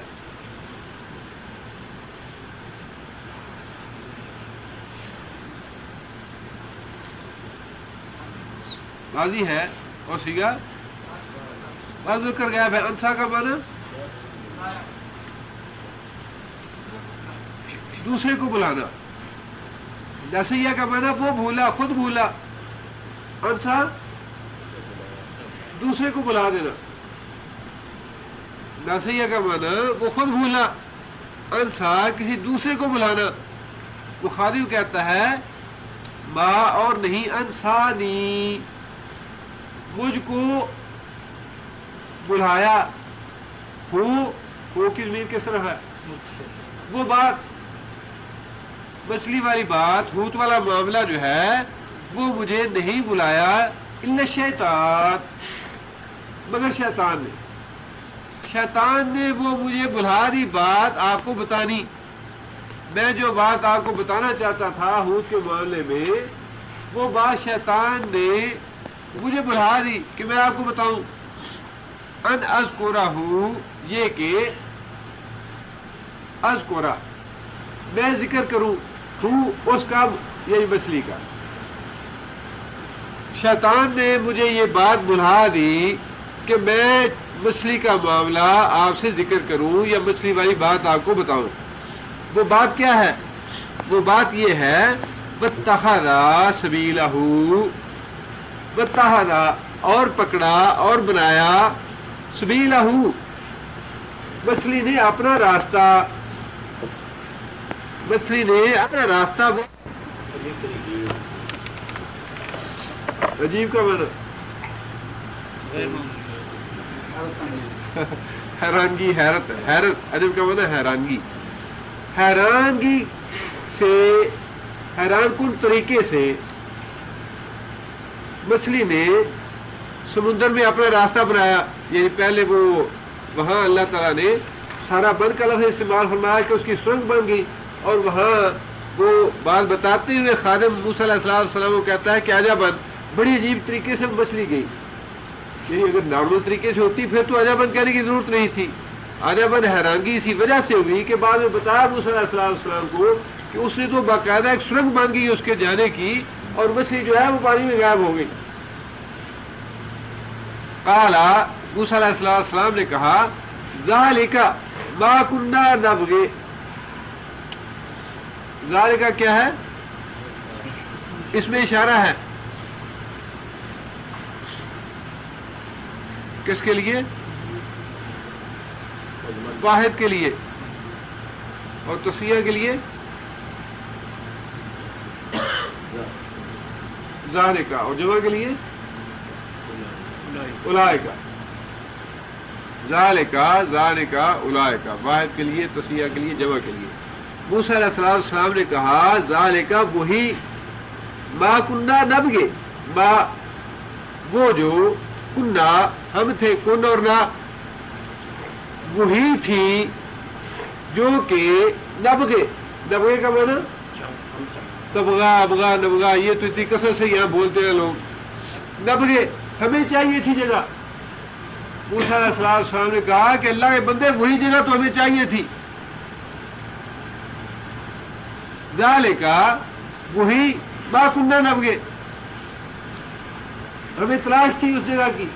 ماضی ہے اور سیگا بعد میں کر گیا ہے. انسا کا معنی دوسرے کو بلانا. نسیہ کا معنی وہ بھولا، خود بھولا. انسا دوسرے کو بلا دینا. نسیہ کا معنی وہ خود بھولا، انسا کسی دوسرے کو بلانا. مخاطب کہتا ہے ما اور نہیں انسانی، مجھ کو بلایا. ہو کی ضمیر کس طرف ہے؟ وہ بات، مچھلی والی بات، حوت والا معاملہ جو ہے وہ مجھے نہیں بلایا الا شیطان، مگر شیطان نے وہ مجھے بلا دی بات آپ کو بتانی. میں جو بات آپ کو بتانا چاہتا تھا حوت کے معاملے میں، وہ بات شیطان نے مجھے بلا دی کہ میں آپ کو بتاؤں. ان اذکرہ، یہ کہ اذکرہ میں ذکر کروں، اس کا یہی مچھلی کا. شیطان نے مجھے یہ بات بلا دی کہ میں مچھلی کا معاملہ آپ سے ذکر کروں یا مچھلی والی بات آپ کو بتاؤں. وہ بات کیا ہے؟ وہ بات یہ ہے واتخذ سبیلہ، واتخذ اور پکڑا اور بنایا، سبیلہ مچھلی نے اپنا راستہ، مچھلی نے اپنا راستہ. عجیب کا معنی حیرانگی، حیرت، عجیب کا معنی حیرانگی. حیرانگی سے، حیران کن طریقے سے مچھلی نے سمندر میں اپنا راستہ بنایا. یعنی پہلے وہ وہاں اللہ تعالیٰ نے سارا بند کا لفظ استعمال فرمایا کہ اس کی سرنگ بن گئی، اور وہاں وہ بات بتاتے ہوئے خادم موسیٰ علیہ السلام کو کہتا ہے کہ آجا بند. بڑی عجیب طریقے سے مچھلی گئی. یعنی اگر نارمل طریقے سے ہوتی پھر تو آجا بند کہنے کی ضرورت نہیں تھی. آجا بند حیرانگی اسی وجہ سے ہوئی کہ بعد میں بتایا موسیٰ علیہ السلام کو کہ اس نے تو باقاعدہ ایک سرنگ بن گئی اس کے جانے کی، اور مچھلی جو ہے وہ پانی میں غائب ہو گئی. قالا، موسیٰ علیہ السلام نے کہا ذالک ما کنا نبغی. ذالک کیا ہے؟ اس میں اشارہ ہے کس کے لیے؟ واحد کے لیے، اور تسنیہ کے لیے ذالک، اور جمع کے لیے اولئک. ذالک، اولئک، واحد کے لیے، تسنیہ کے لیے، جمع کے لیے. موسیٰ علیہ السلام نے کہا ذالک وہی، ما کننا نبغی، ما وہ جو کننا ہم تھے، کن اور نا وہی تھی جو کہ نبغے کا معنی تبغا ابغا نبغا، یہ تو اتنی کثرت سے یہاں بولتے ہیں لوگ. نبغے ہمیں چاہیے تھی جگہ. موسیٰ علیہ السلام نے کہا کہ اللہ کے بندے وہی جگہ تو ہمیں چاہیے تھی. ذالکا وہی ما کننا نبغے، ہمیں تلاش تھی اس جگہ کی.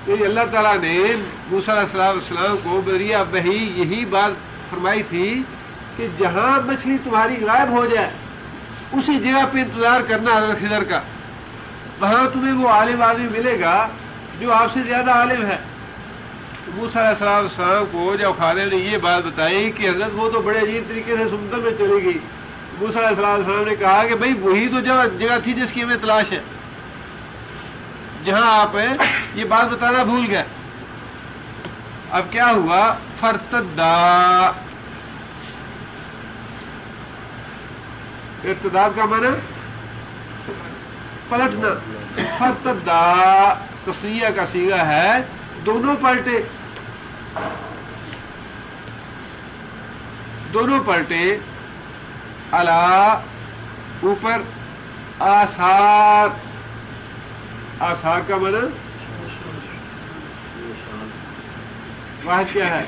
کہ اللہ تعالیٰ نے موسیٰ علیہ السلام کو بذریعہ وحی یہی بات فرمائی تھی کہ جہاں مچھلی تمہاری غائب ہو جائے اسی جگہ پہ انتظار کرنا حضرت خضر کا، وہاں تمہیں وہ عالم آدمی ملے گا جو آپ سے زیادہ عالم ہے. موسیٰ علیہ السلام کو جب خالد نے یہ بات بتائی کہ حضرت وہ تو بڑے عجیب طریقے سے سمندر میں چلی گئی، موسیٰ علیہ السلام نے کہا کہ بھئی وہی تو جگہ تھی جس کی ہمیں تلاش ہے، جہاں آپ یہ بات بتانا بھول گئے. اب کیا ہوا؟ فرتدا، ارتداد کا معنی پلٹنا. فرتدا تسنیہ کا صیغہ ہے، دونوں پلٹے. دونوں پلٹے. علا اوپر، آثار، آثار کا معنی واحد کیا ہے؟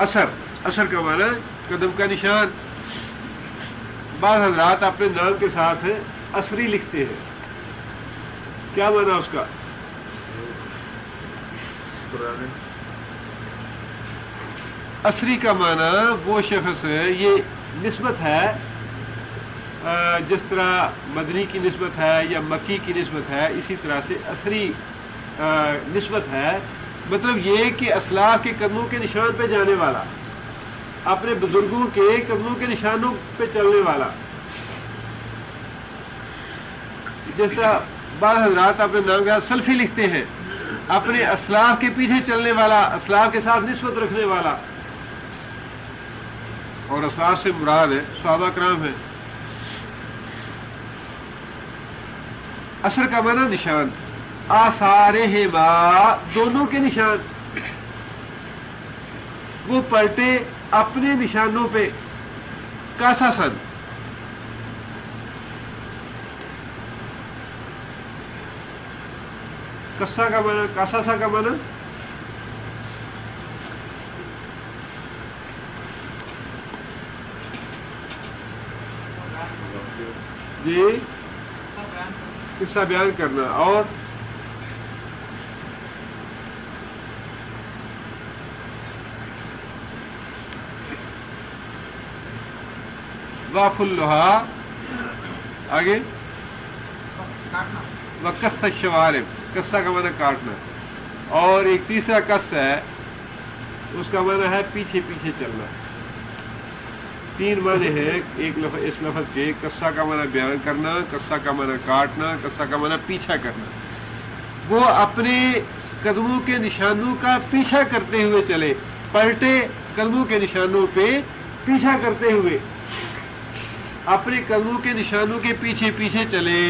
اثر. اثر کا معنی قدم کا نشان. بعض حضرات اپنے نام کے ساتھ اثری لکھتے ہیں. کیا معنی اس کا؟ اثری کا معنی وہ شخص، یہ نسبت ہے جس طرح مدنی کی نسبت ہے یا مکی کی نسبت ہے، اسی طرح سے اثری نسبت ہے. مطلب یہ کہ اسلاف کے قدموں کے نشان پہ جانے والا، اپنے بزرگوں کے قدموں کے نشانوں پہ چلنے والا. جس طرح بعض حضرات اپنے نام کے ساتھ سلفی لکھتے ہیں، اپنے اسلاف کے پیچھے چلنے والا، اسلاف کے ساتھ نسبت رکھنے والا. اور اسلاف سے مراد ہے صحابہ کرام ہے. اثر کا معنی نشان. آثارہما دونوں کے نشان، وہ پلٹے اپنے نشانوں پہ. کاسا سن، کسا کا معنی، کاسا سا کا معنی جی قصہ بیان کرنا. اور واف اللہا آگے، وقت الشوارب، قصہ کا معنی کاٹنا. اور ایک تیسرا قص ہے، اس کا معنی ہے پیچھے پیچھے چلنا. تین معنی ہے ایک لفظ، اس لفظ کے. قصہ کا معنی بیان کرنا، قصہ کا معنی کاٹنا، قصہ کا معنی پیچھا کرنا. وہ اپنے قدموں کے نشانوں کا پیچھا کرتے ہوئے چلے، پلٹے قدموں کے نشانوں پہ پیچھا کرتے ہوئے، اپنے قدموں کے نشانوں کے پیچھے پیچھے چلے.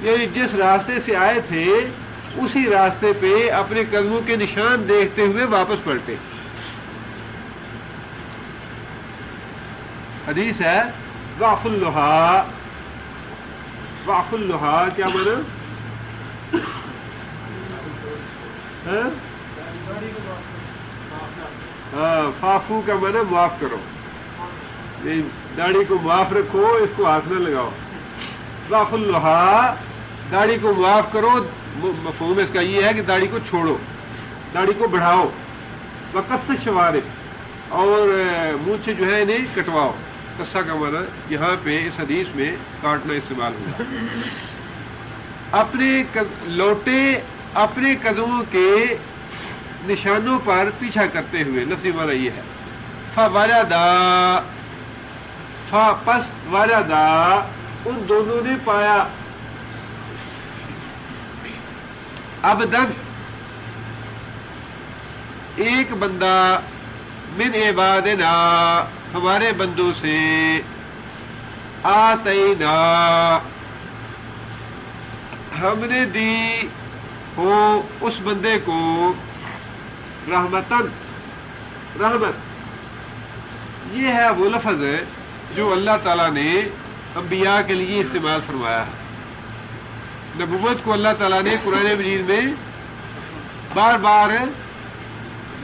یعنی جس راستے سے آئے تھے اسی راستے پہ اپنے قدموں کے نشان دیکھتے ہوئے واپس پلٹے. حدیث ہے ضعف اللہا. ضعف اللہا کیا معنی؟ فافو کا معنی معاف کرو، داڑھی کو معاف رکھو، اس کو ہاتھ نہ لگاؤ. ضعف اللہا داڑھی کو معاف کرو، مفہوم اس کا یہ ہے کہ داڑھی کو چھوڑو، داڑھی کو بڑھاؤ. وقت الشوارب اور مونچھیں جو ہے انہیں کٹواؤ. قصہ کا معنی یہاں پہ اس حدیث میں کاٹنا استعمال ہوا. اپنے لوٹے اپنے قدموں کے نشانوں پر پیچھا کرتے ہوئے. لفظی معنی یہ ہے. فوجدا، پس وجدا ان دونوں نے پایا. عبدن ایک بندہ، من عبادنا ہمارے بندوں سے، آتینا ہم نے دی ہو اس بندے کو، رحمتن، رحمت یہ ہے وہ لفظ ہے جو اللہ تعالیٰ نے انبیاء کے لیے استعمال فرمایا ہے. نبوت کو اللہ تعالیٰ نے قرآن مجید میں بار بار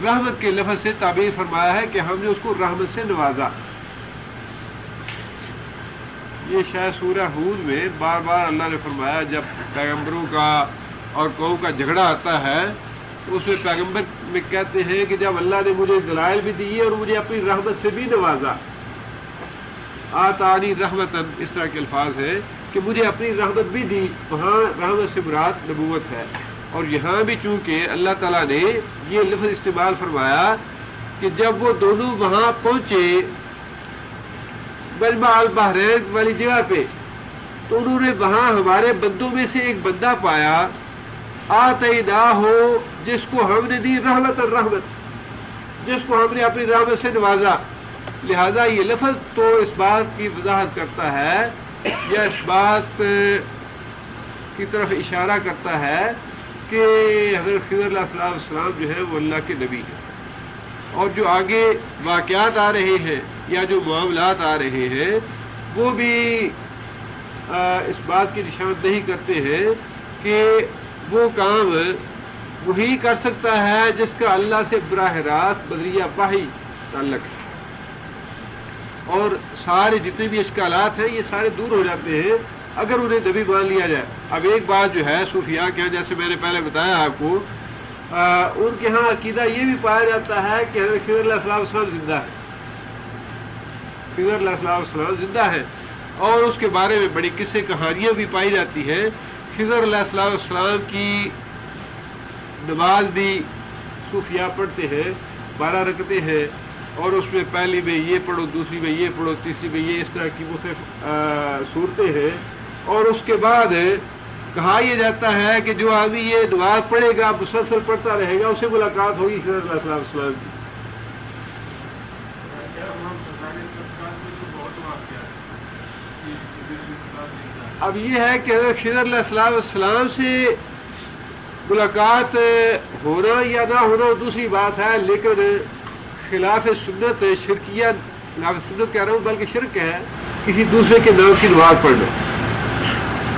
رحمت کے لفظ سے تعبیر فرمایا ہے کہ ہم نے اس کو رحمت سے نوازا. یہ شاید سورہ ہود میں بار بار اللہ نے فرمایا جب پیغمبروں کا اور قوم کا جھگڑا آتا ہے اس میں پیغمبر میں کہتے ہیں کہ جب اللہ نے مجھے دلائل بھی دیے اور مجھے اپنی رحمت سے بھی نوازا، آتانی رحمتن، اس طرح کے الفاظ ہیں کہ مجھے اپنی رحمت بھی دی. وہاں رحمت سے مراد نبوت ہے. اور یہاں بھی چونکہ اللہ تعالیٰ نے یہ لفظ استعمال فرمایا کہ جب وہ دونوں وہاں پہنچے مجمع البحرین والی جگہ پہ تو انہوں نے وہاں ہمارے بندوں میں سے ایک بندہ پایا، آتیناہ، جس کو ہم نے دی رحمت الرحمت، جس کو ہم نے اپنی رحمت سے نوازا. لہذا یہ لفظ تو اس بات کی وضاحت کرتا ہے یا اس بات کی طرف اشارہ کرتا ہے کہ حضرت خضر علیہ السلام جو ہے وہ اللہ کے نبی ہیں. اور جو آگے واقعات آ رہے ہیں یا جو معاملات آ رہے ہیں وہ بھی اس بات کی نشاندہی کرتے ہیں کہ وہ کام وہی کر سکتا ہے جس کا اللہ سے براہ راست بذریعہ وحی تعلق ہے. اور سارے جتنے بھی اشکالات ہیں یہ سارے دور ہو جاتے ہیں اگر انہیں نبی مان لیا جائے. اب ایک بات جو ہے صوفیاء کے ہاں، جیسے میں نے پہلے بتایا آپ کو، ان کے ہاں عقیدہ یہ بھی پایا جاتا ہے کہ حضرت خضر علیہ السلام زندہ ہے، خضر علیہ السلام زندہ ہے، اور اس کے بارے میں بڑی قصے کہانیاں بھی پائی جاتی ہیں. خضر علیہ السلام کی نماز بھی صوفیاء پڑھتے ہیں، 12 رکعتیں ہیں، اور اس میں پہلی میں یہ پڑھو، دوسری میں یہ پڑھو، تیسری میں یہ، اس طرح کی مختلف صورتیں ہیں. اور اس کے بعد کہا یہ جاتا ہے کہ جو آدمی یہ نماز پڑھے گا، مسلسل پڑھتا رہے گا، اسے ملاقات ہوگی خضر علیہ السلام کی. اب یہ ہے کہ خضر علیہ السلام سے ملاقات ہونا یا نہ ہونا دوسری بات ہے، لیکن خلاف سنت شرکیہ، خلاف سنت کہہ رہا ہوں بلکہ شرک ہے کسی دوسرے کے نام کی نماز پڑھنا،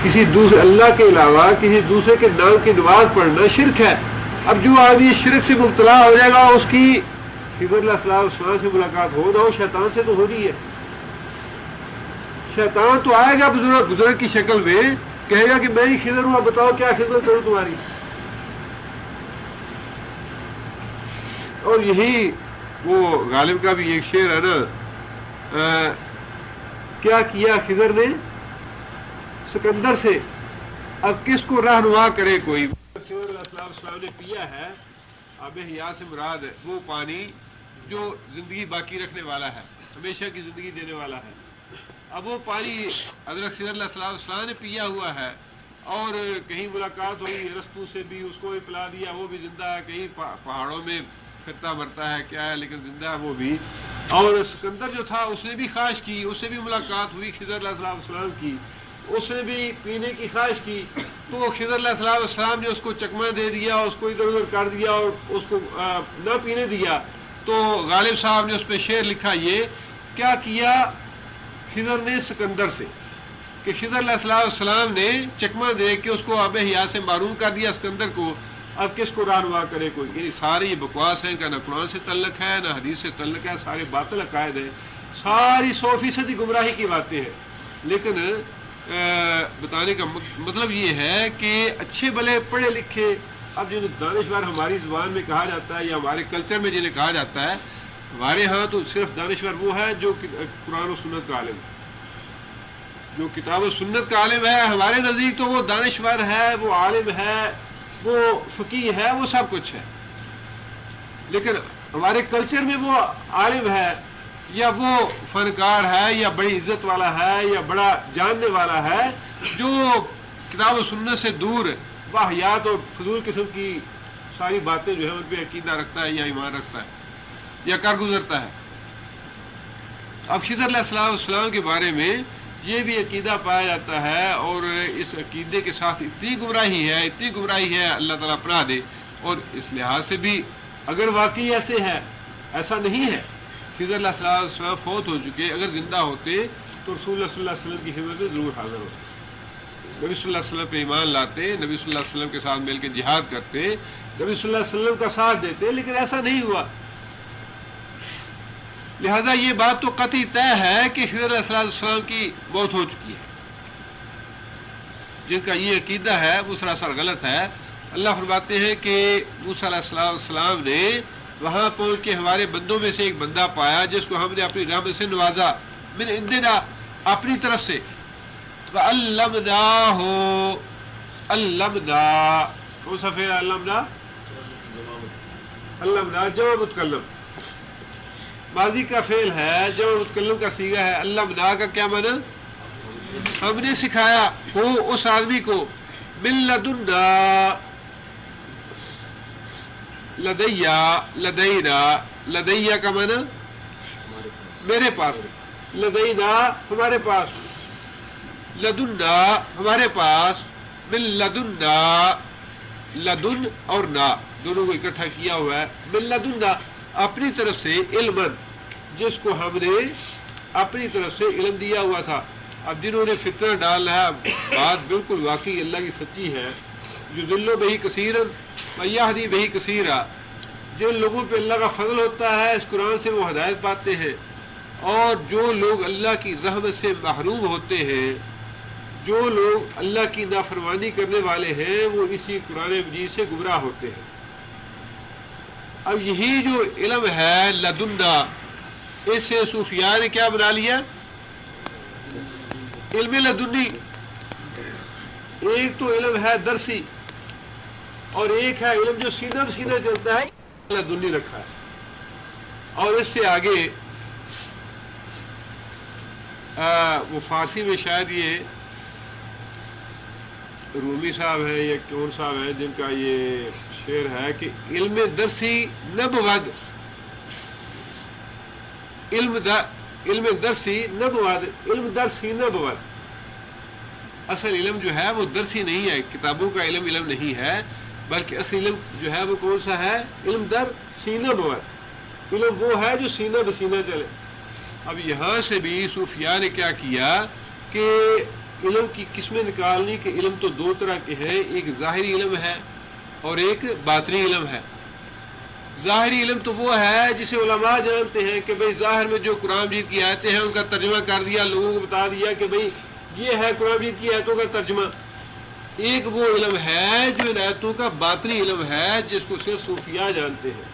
کسی دوسرے اللہ کے علاوہ کسی دوسرے کے نام کی نماز پڑھنا شرک ہے. اب جو آدمی شرک سے مبتلا ہو جائے گا اس کی خضر علیہ السلام سے ملاقات ہو نہ ہو شیطان سے تو ہونی ہے. شیطان تو آئے گا بزرگ کی شکل میں، کہے گا کہ میں ہی خضر ہوں، بتاؤ کیا خدمت کروں تمہاری. اور یہی وہ غالب کا بھی ایک شعر ہے نا، کیا کیا خضر نے سکندر سے، اب کس کو رہنما کرے کوئی. خضر علیہ السلام نے پیا ہے، آب حیات سے مراد وہ پانی جو زندگی باقی رکھنے والا ہے، ہمیشہ کی زندگی دینے والا ہے. اب وہ پانی حضرت خضر علیہ السلام نے پیا ہوا ہے، اور کہیں ملاقات ہوئی رستوں سے بھی اس کو بھی پلا دیا، وہ بھی زندہ ہے، کہیں پہاڑوں میں پھرتا مرتا ہے کیا ہے لیکن زندہ ہے وہ بھی. اور سکندر جو تھا اس نے بھی خواہش کی، اس سے بھی ملاقات ہوئی خضر علیہ السلام کی، اس نے بھی پینے کی خواہش کی، تو خضر علیہ السلام نے اس کو چکمہ دے دیا، اس کو ادھر ادھر کر دیا اور اس کو نہ پینے دیا. تو غالب صاحب نے اس پہ شعر لکھا، یہ کیا کیا خضر نے سکندر سے، کہ خضر علیہ السلام نے چکمہ دے کے اس کو آب حیات سے محروم کر دیا سکندر کو. اب کس کو رہنما کرے کوئی. یعنی ساری یہ بکواس ہے، ان کا نہ قرآن سے تعلق ہے نہ حدیث سے تعلق ہے، سارے باطل عقائد ہیں، ساری 100% گمراہی کی باتیں ہیں. لیکن بتانے کا مطلب یہ ہے کہ اچھے بھلے پڑھے لکھے، اب جو دانشور ہماری زبان میں کہا جاتا ہے یا ہمارے کلچر میں جنہیں کہا جاتا ہے، ہمارے ہاں تو صرف دانشور وہ ہے جو قرآن و سنت کا عالم ہے، جو کتاب و سنت کا عالم ہے. ہمارے نزدیک تو وہ دانشور ہے، وہ عالم ہے، وہ فقیہ ہے، وہ سب کچھ ہے. لیکن ہمارے کلچر میں وہ عالم ہے یا وہ فنکار ہے یا بڑی عزت والا ہے یا بڑا جاننے والا ہے جو کتاب و سنت سے دور واہیات اور فضول قسم کی ساری باتیں جو ہے ان پہ عقیدہ رکھتا ہے یا ایمان رکھتا ہے یا کر گزرتا ہے. اب خضر علیہ السلام کے بارے میں یہ بھی عقیدہ پایا جاتا ہے، اور اس عقیدے کے ساتھ اتنی گمراہی ہے اللہ تعالیٰ پناہ دے. اور اس لحاظ سے بھی اگر واقعی ایسے ہے، ایسا نہیں ہے، خضر علیہ السلام فوت ہو چکے، اگر زندہ ہوتے تو رسول اللہ صلی اللہ علیہ وسلم کی خدمت میں ضرور حاضر ہوتے، نبی صلی اللہ علیہ وسلم پہ ایمان لاتے، نبی صلی اللہ علیہ وسلم کے ساتھ مل کے جہاد کرتے، نبی صلی اللہ علیہ وسلم کا ساتھ دیتے، لیکن ایسا نہیں ہوا۔ لہذا یہ بات تو قطعی طے ہے کہ خضر علیہ السلام کی موت ہو چکی ہے۔ جن کا یہ عقیدہ ہے وہ سراسر غلط ہے۔ اللہ فرماتے ہیں کہ موسیٰ علیہ السلام نے وہاں پہنچ کے ہمارے بندوں میں سے ایک بندہ پایا جس کو ہم نے اپنی رحمت سے نوازا، من عندنا، اپنی طرف سے، وعلمناہ، علمنا، کون سا فعل علمنا؟ علمنا جمع متکلم، ماضی کا فعل ہے، جمع متکلم کا صیغہ ہے۔ علمنا کا کیا معنی؟ ہم نے سکھایا ہو اس آدمی کو، من لدنا، لدیا، لدینا، لدیا کا معنی میرے پاس، لدینا ہمارے پاس، لدنا ہمارے پاس، من لدنا، لدن اور نا دونوں کو اکٹھا کیا ہوا ہے، من لدنا اپنی طرف سے، علم جس کو ہم نے اپنی طرف سے علم دیا ہوا تھا۔ اب جنہوں نے فتنہ ڈالا ہے، بات بالکل واقعی اللہ کی سچی ہے، جو ذلو بہی کثیرا ویہدی بہی کثیرا، جن لوگوں پہ اللہ کا فضل ہوتا ہے اس قرآن سے وہ ہدایت پاتے ہیں، اور جو لوگ اللہ کی رحمت سے محروم ہوتے ہیں، جو لوگ اللہ کی نافرمانی کرنے والے ہیں، وہ اسی قرآن مجید سے گمراہ ہوتے ہیں۔ اب یہی جو علم ہے لدنا، اس سے صوفیاء نے کیا بنا لیا؟ علم لدنی۔ ایک تو علم ہے درسی اور ایک ہے علم جو سینہ بسینہ چلتا ہے، لدنی رکھا ہے۔ اور اس سے آگے وہ فارسی میں شاید یہ رومی صاحب ہیں یا کون صاحب ہیں جن کا یہ شعر ہے کہ علم درسی نبود، علم درسی نبود، علم درسی نبود۔ اصل علم جو ہے وہ درسی نہیں ہے، کتابوں کا علم نہیں ہے، بلکہ اصل علم جو ہے وہ کون سا ہے؟ علم در سینہ بود، علم وہ ہے جو سینہ بسینہ چلے۔ اب یہاں سے بھی صوفیاء نے کیا کیا کہ علم کی قسمیں نکالنی، کہ علم تو دو طرح کے ہیں، ایک ظاہری علم ہے اور ایک باطنی علم ہے۔ ظاہری علم تو وہ ہے جسے علماء جانتے ہیں کہ بھئی ظاہر میں جو قرآن مجید کی آیتیں ہیں ان کا ترجمہ کر دیا، لوگوں کو بتا دیا کہ بھئی یہ ہے قرآن مجید کی آیتوں کا ترجمہ۔ ایک وہ علم ہے جو ان آیتوں کا باطنی علم ہے جس کو صرف صوفیاء جانتے ہیں۔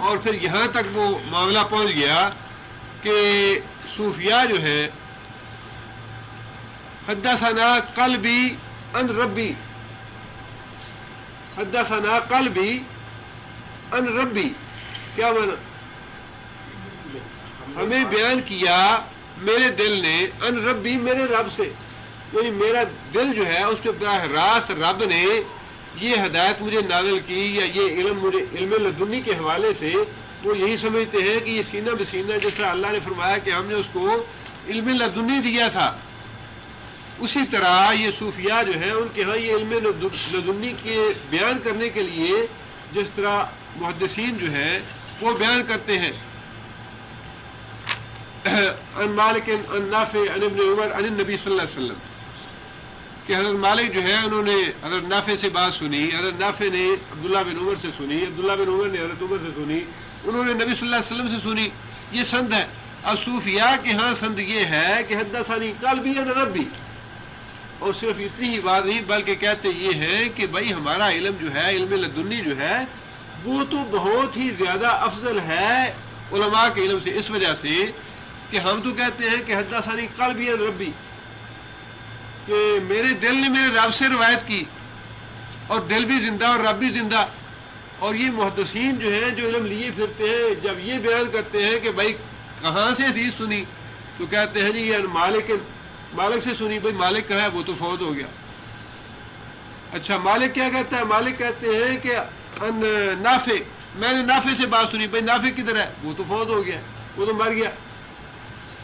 اور پھر یہاں تک وہ معاملہ پہنچ گیا کہ صوفیاء جو ہے حدثنا قلبی ان ربی، حدثنا قلبی ان ربی، کیا معنی؟ ہمیں بیان کیا میرے دل نے، ان ربی میرے رب سے، یعنی میرا دل جو ہے اس کے براہ راست رب نے یہ ہدایت مجھے نازل کی، یا یہ علم مجھے علم لدنی کے حوالے سے وہ یہی سمجھتے ہیں کہ یہ سینہ بسینہ جیسا اللہ نے فرمایا کہ ہم نے اس کو علم لدنی دیا تھا، اسی طرح یہ صوفیاء جو ہیں ان کے ہاں یہ علم لدنی کے بیان کرنے کے لیے جس طرح محدثین جو ہیں وہ بیان کرتے ہیں، ان مالک ان نافع ان ابن عمر ان النبی صلی اللہ علیہ وسلم، کہ حضرت مالک جو ہے انہوں نے حضرت نافع سے بات سنی، حضرت نافع نے عبداللہ بن عمر سے سنی، عبداللہ بن عمر نے حضرت عمر سے سنی، انہوں نے نبی صلی اللہ علیہ وسلم سے سنی، یہ سند ہے۔ اب صوفیاء کے ہاں سند یہ ہے کہ حدثنی قلبی ان ربی، اور صرف اتنی ہی بات نہیں بلکہ کہتے یہ ہیں کہ بھائی ہمارا علم جو ہے علم لدنی جو ہے وہ تو بہت ہی زیادہ افضل ہے علماء کے علم سے، اس وجہ سے کہ ہم تو کہتے ہیں کہ حدثنی قلبی ان ربی، کہ میرے دل نے میرے رب سے روایت کی، اور دل بھی زندہ اور رب بھی زندہ۔ اور یہ محدثین جو ہیں جو علم لیے پھرتے ہیں جب یہ بیان کرتے ہیں کہ بھائی کہاں سے حدیث سنی تو کہتے ہیں جی یہ مالک سے سنی، بھائی مالک کہا ہے وہ تو فوت ہو گیا۔ اچھا مالک کیا کہتا ہے؟ مالک کہتے ہیں کہ ان نافع، میں نے نافع سے بات سنی، بھائی نافع کدھر ہے؟ وہ تو فوت ہو گیا، وہ تو مر گیا۔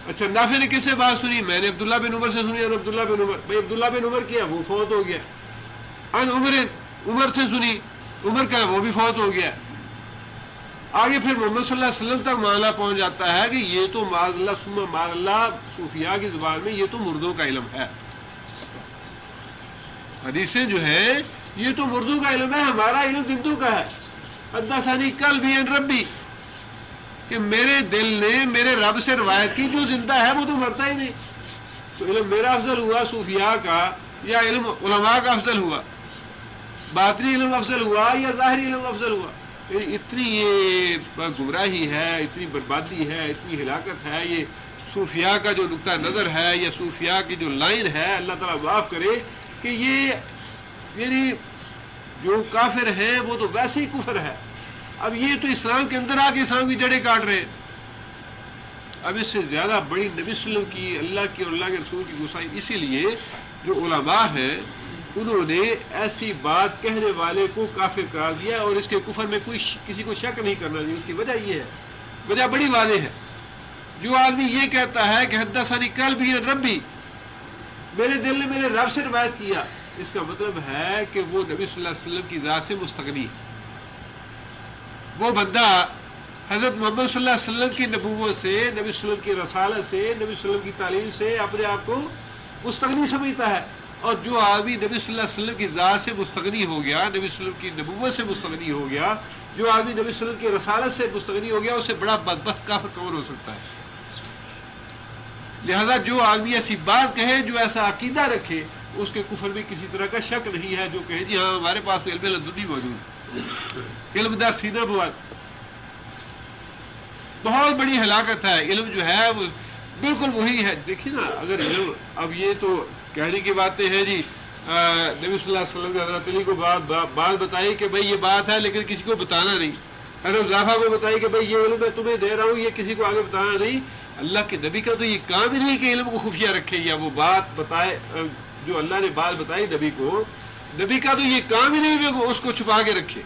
اچھا نافع نے کس سے بات سنی؟ میں نے عبداللہ بن عمر سے سنی، ان عبداللہ بن عمر، بھائی عبداللہ بن عمر کیا وہ فوت ہو گیا۔ ان عمر سے سنی، عمر کا وہ بھی فوت ہو گیا. آگے پھر محمد صلی اللہ علیہ وسلم تک معاملہ پہنچ جاتا ہے کہ یہ تو معاذ اللہ ثم معاذ اللہ صوفیاء کی زبان میں یہ تو مردوں کا علم ہے. حدیثیں جو ہے یہ تو مردوں کا علم ہے، ہمارا علم زندوں کا ہے. حدثنی قلبی عن ربی، کہ میرے دل نے میرے رب سے روایت کی، جو زندہ ہے وہ تو مرتا ہی نہیں. تو علم میرا افضل ہوا صوفیاء کا یا علم علماء کا افضل ہوا؟ باطنی علم افضل ہوا یا ظاہری علم افضل ہوا؟ اتنی یہ گمراہی ہے، اتنی بربادی ہے، اتنی ہلاکت ہے. یہ صوفیاء کا جو نقطہ نظر ہے یا صوفیاء کی جو لائن ہے، اللہ تعالیٰ معاف کرے کہ یہ یعنی جو کافر ہیں وہ تو ویسے ہی کفر ہے. اب یہ تو اسلام کے اندر آ کے اسلام کی جڑیں کاٹ رہے ہیں. اب اس سے زیادہ بڑی نبی صلی اللہ علیہ وسلم کی، اللہ کی اور اللہ کے رسول کی گستاخی. اسی لیے جو علماء ہیں انہوں نے ایسی بات کہنے والے کو کافر قرار دیا، اور اس کے کفر میں کوئی کسی کو شک نہیں کرنا چاہیے. اس کی وجہ یہ ہے، وجہ بڑی واضح ہے. جو آدمی یہ کہتا ہے کہ حدثنی قلبی عن ربی، میرے دل نے میرے رب سے روایت کیا، اس کا مطلب ہے کہ وہ نبی صلی اللہ علیہ وسلم کی ذات سے مستغنی ہے. وہ بندہ حضرت محمد صلی اللہ علیہ وسلم کی نبوت سے، نبی صلی اللہ علیہ وسلم کی رسالت سے، نبی صلی اللہ علیہ وسلم کی تعلیم سے اپنے آپ کو مستغنی سمجھتا ہے. اور جو آدمی نبی صلی اللہ علیہ وسلم کی ذات سے مستغنی ہو گیا، نبی صلی اللہ علیہ وسلم کی نبوت سے مستغنی ہو گیا، جو آدمی نبی صلی اللہ علیہ وسلم کی رسالت سے مستغنی ہو گیا، اس سے بڑا بدبخت کافر کون ہو سکتا ہے؟ لہذا جو آدمی ایسی بات کہے، جو ایسا عقیدہ رکھے، اس کے کفر میں کسی طرح کا شک نہیں ہے. جو کہے جی ہاں ہمارے پاس تو علم لدنی موجود ہے، علم دا سینہ بواد. بہت بڑی ہلاکت ہے. علم جو ہے وہ بالکل وہی ہے. دیکھیے نا، اگر علم، اب یہ تو کہنے کی باتیں ہیں جی. نبی صلی اللہ علیہ وسلم نے حضرت علی کو بات بتائی کہ بھائی یہ بات ہے، لیکن کسی کو بتانا نہیں. حضرت حذیفہ کو بتائی کہ بھائی یہ علم میں تمہیں دے رہا ہوں، یہ کسی کو آگے بتانا نہیں. اللہ کے نبی کا تو یہ کام ہی نہیں کہ علم کو خفیہ رکھے یا وہ بات بتائے. جو اللہ نے بات بتائی نبی کو، نبی کا تو یہ کام ہی نہیں کہ اس کو چھپا کے رکھے.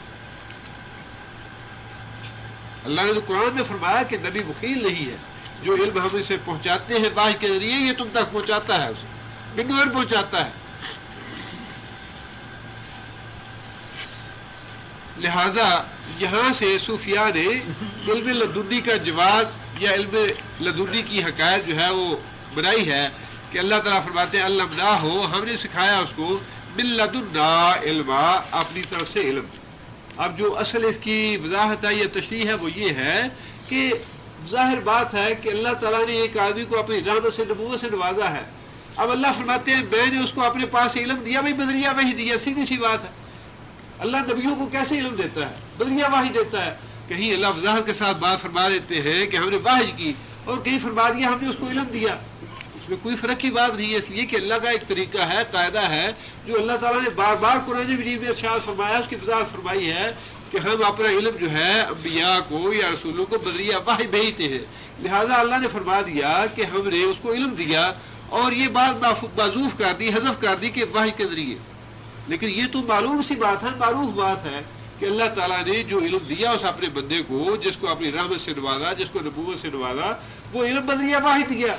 اللہ نے تو قرآن میں فرمایا کہ نبی بخیل نہیں ہے. جو علم ہم اسے پہنچاتے ہیں وحی کے ذریعے، یہ تم تک پہنچاتا ہے، اسے بندور پہنچاتا ہے. لہذا یہاں سے صوفیاء نے علم لدنی کا جواز یا علم لدنی کی حقائق جو ہے وہ بنائی ہے کہ اللہ تعالیٰ فرماتے ہیں علمنا ہو، ہم نے سکھایا اس کو من لدنا علما، اپنی طرف سے علم. اب جو اصل اس کی وضاحت ہے یا تشریح ہے وہ یہ ہے کہ ظاہر بات ہے کہ اللہ تعالیٰ نے ایک آدمی کو اپنی رحمت سے، نبوت سے نوازا ہے. اب اللہ فرماتے ہیں میں نے اس کو اپنے پاس علم دیا، بھائی بدریہ وحی دیا. سیدھی سی بات ہے. اللہ نبیوں کو کیسے علم دیتا ہے؟ بدریہ وحی دیتا ہے. کہیں اللہ وضاحت کے ساتھ بات فرما دیتے ہیں کہ ہم نے وحی کی، اور کہیں فرما دیا ہم نے اس کو علم دیا. اس میں کوئی فرق کی بات نہیں ہے، اس لیے کہ اللہ کا ایک طریقہ ہے، قاعدہ ہے، جو اللہ تعالیٰ نے بار بار قرآن مجید میں ارشاد فرمایا، اس کی وضاحت فرمائی ہے کہ ہم اپنا علم جو ہے انبیاء کو یا رسولوں کو بدریہ وحی بھیجتے ہیں. لہذا اللہ نے فرما دیا کہ ہم نے اس کو علم دیا، اور یہ بات معذوف کر دی، حذف کر دی کہ وحی کے ذریعے. لیکن یہ تو معلوم سی بات ہے، معروف بات ہے کہ اللہ تعالیٰ نے جو علم دیا اس اپنے بندے کو، جس کو اپنی رحمت سے نوازا، جس کو نبوت سے نوازا، وہ علم بدریہ وحی دیا.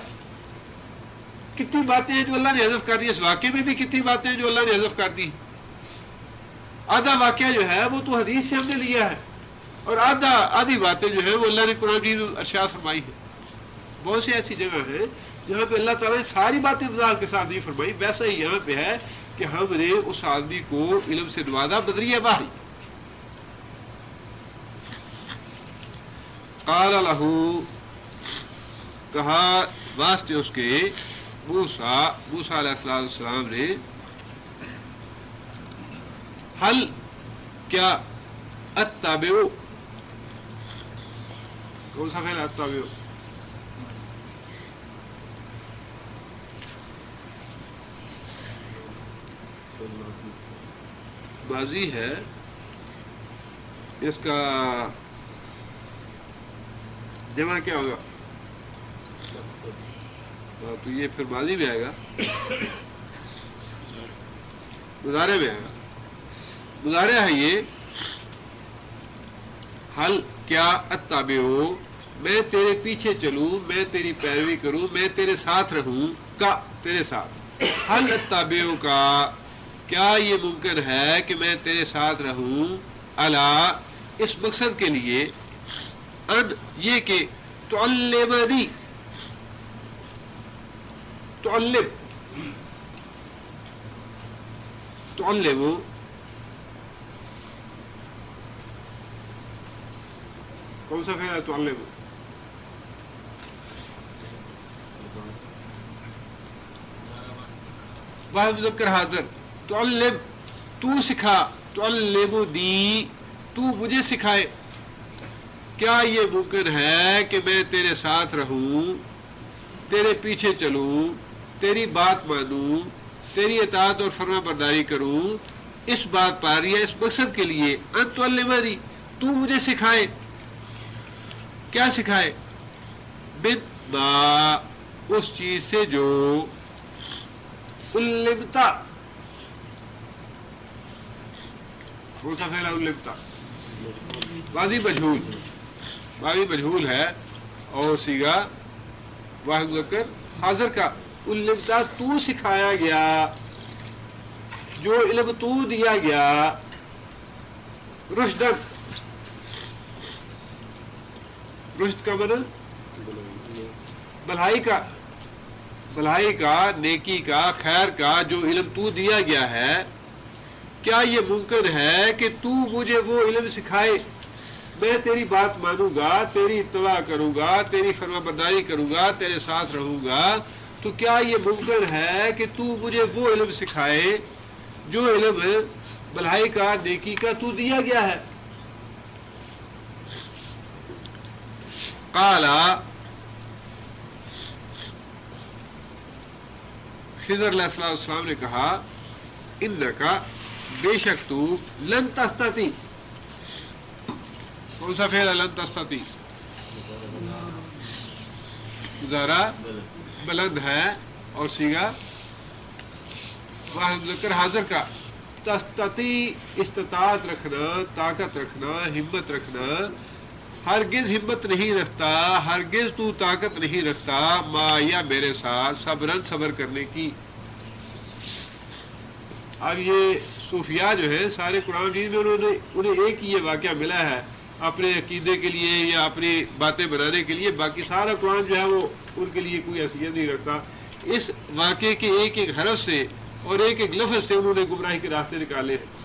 کتنی باتیں ہیں جو اللہ نے حذف کر دی. اس واقعے میں بھی کتنی باتیں ہیں جو اللہ نے حذف کر دی. آدھا واقعہ جو ہے وہ تو حدیث سے ہم نے لیا ہے، اور آدھی باتیں جو ہے وہ اللہ نے قرآن میں ارشاد فرمائی ہے. بہت سی ایسی جگہ ہیں جہاں پہ اللہ تعالیٰ نے ساری باتیں وضاحت کے ساتھ نہیں فرمائی. ویسا ہی یہاں پہ ہے کہ ہم نے اس آدمی کو علم سے نوازا بدریہ وحی. قال لہ، کہا واسطے اس کے موسیٰ علیہ السلام نے، حل کیا اتبعو، کون سا فعل اتبعو؟ ماضی ہے، اس کا جمع کیا ہوگا؟ تو یہ پھر ماضی میں آئے گا، مضارع میں آئے گا. مضارع ہے یہ، حل کیا اتبعو، میں تیرے پیچھے چلوں، میں تیری پیروی کروں، میں تیرے ساتھ رہوں، کا تیرے ساتھ. حل اتبعو کا، کیا یہ ممکن ہے کہ میں تیرے ساتھ رہوں؟ الا اس مقصد کے لیے ان یہ کہ تعلمنی تعلم کون سا فعل ہے تعلم؟ واحد مذکر حاضر. تعلم تو سکھا، تعلمنی تو مجھے سکھائے. کیا یہ ممکن ہے کہ میں تیرے ساتھ رہوں، تیرے پیچھے چلوں، تیری بات مانوں، تیری اطاعت اور فرما برداری کروں اس بات پر یا اس مقصد کے لیے ان تعلمنی تو مجھے سکھائے. کیا سکھائے؟ من ما اس چیز سے جو علمتا. کون سا فعل ہے علمتا؟ ماضی مجہول ہے اور صیغہ واحد مذکر حاضر کا. علمتا تو سکھایا گیا، جو علم تو دیا گیا. رشدن رشد کا مطلب بھلائی کا، نیکی کا، خیر کا جو علم تو دیا گیا ہے. کیا یہ ممکن ہے کہ تو مجھے وہ علم سکھائے؟ میں تیری بات مانوں گا، تیری اتباع کروں گا، تیری فرما برداری کروں گا، تیرے ساتھ رہوں گا. تو کیا یہ ممکن ہے کہ تو مجھے وہ علم سکھائے جو علم بھلائی کا، نیکی کا تو دیا گیا ہے؟ قالا خضر علیہ السلام نے کہا انکا بے شک تو لن تستطیع. کون سا فعل ہے لن تستطیع؟ مضارع بلند ہے اور صیغہ واحد مذکر حاضر کا. تستطیع استطاعت رکھنا، طاقت رکھنا، ہمت رکھنا. ہرگز ہمت نہیں رکھتا، ہرگز تو طاقت نہیں رکھتا ما یا میرے ساتھ صبر کرنے کی. اب یہ صوفیاء جو ہے سارے قرآن مجید میں انہیں ایک ہی یہ واقعہ ملا ہے اپنے عقیدے کے لیے یا اپنی باتیں بنانے کے لیے. باقی سارا قرآن جو ہے وہ ان کے لیے کوئی حیثیت نہیں رکھتا. اس واقعے کے ایک ایک حرف سے اور ایک ایک لفظ سے انہوں نے گمراہی کے راستے نکالے ہیں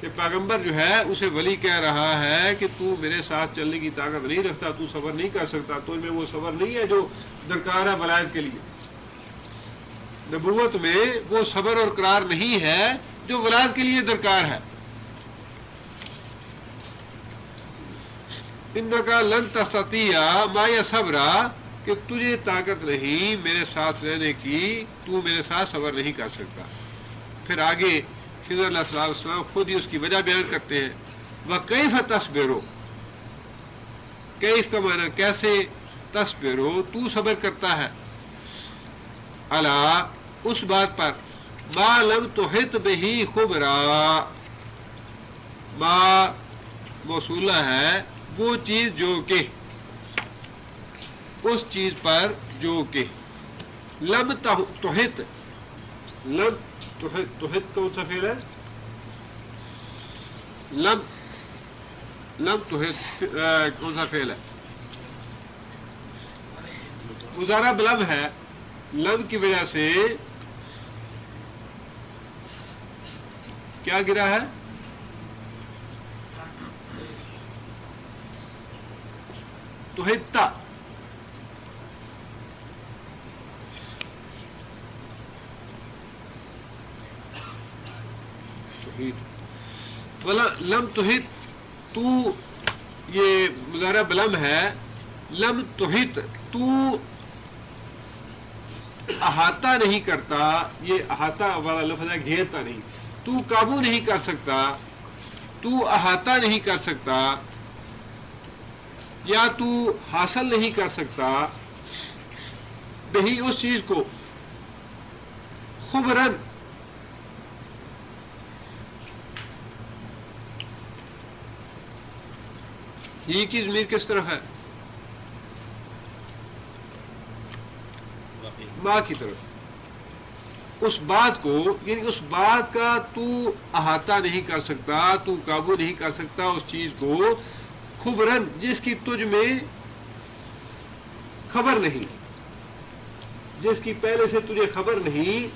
کہ پیغمبر جو ہے اسے ولی کہہ رہا ہے کہ تو میرے ساتھ چلنے کی طاقت نہیں رکھتا، تو صبر نہیں کر سکتا، تو میں وہ صبر نہیں ہے جو درکار ہے ولایت کے لیے. نبوت میں وہ صبر اور قرار نہیں ہے جو ولایت کے لیے درکار ہے. انکا لن تستطیع معی صبرا کہ تجھے طاقت نہیں میرے ساتھ رہنے کی، تو میرے ساتھ صبر نہیں کر سکتا. پھر آگے خضر علیہ السلام خود ہی اس کی وجہ بیان کرتے ہیں. وَكَيْفَ تَصْبِرُ کیف کا معنی کیسے، تصبرو تو صبر کرتا ہے. الا اس بات پر ما لم تحط بہ خبرا، ما موصولہ ہے وہ چیز جو کہ، اس چیز پر جو کہ لم تحط. لم تحط کون سا فعل ہے؟ لم تحط کون سا فعل ہے؟ مضارع بلم ہے. لم کی وجہ سے کیا گرا ہے؟ تحطا. لم تحط تو یہ مضارع بلم ہے. لم تحط تو احاطہ نہیں کرتا، یہ احاطہ والا لفظ ہے، گھیرتا نہیں. تو قابو نہیں کر سکتا، تو احاطہ نہیں کر سکتا، یا تو حاصل نہیں کر سکتا بہی اس چیز کو خبرن. یہ کی ضمیر کس طرف ہے؟ ماں کی طرف. اس بات کو، یعنی اس بات کا تو احاطہ نہیں کر سکتا، تو قابو نہیں کر سکتا اس چیز کو، خبرن جس کی تجھ میں خبر نہیں، جس کی پہلے سے تجھے خبر نہیں،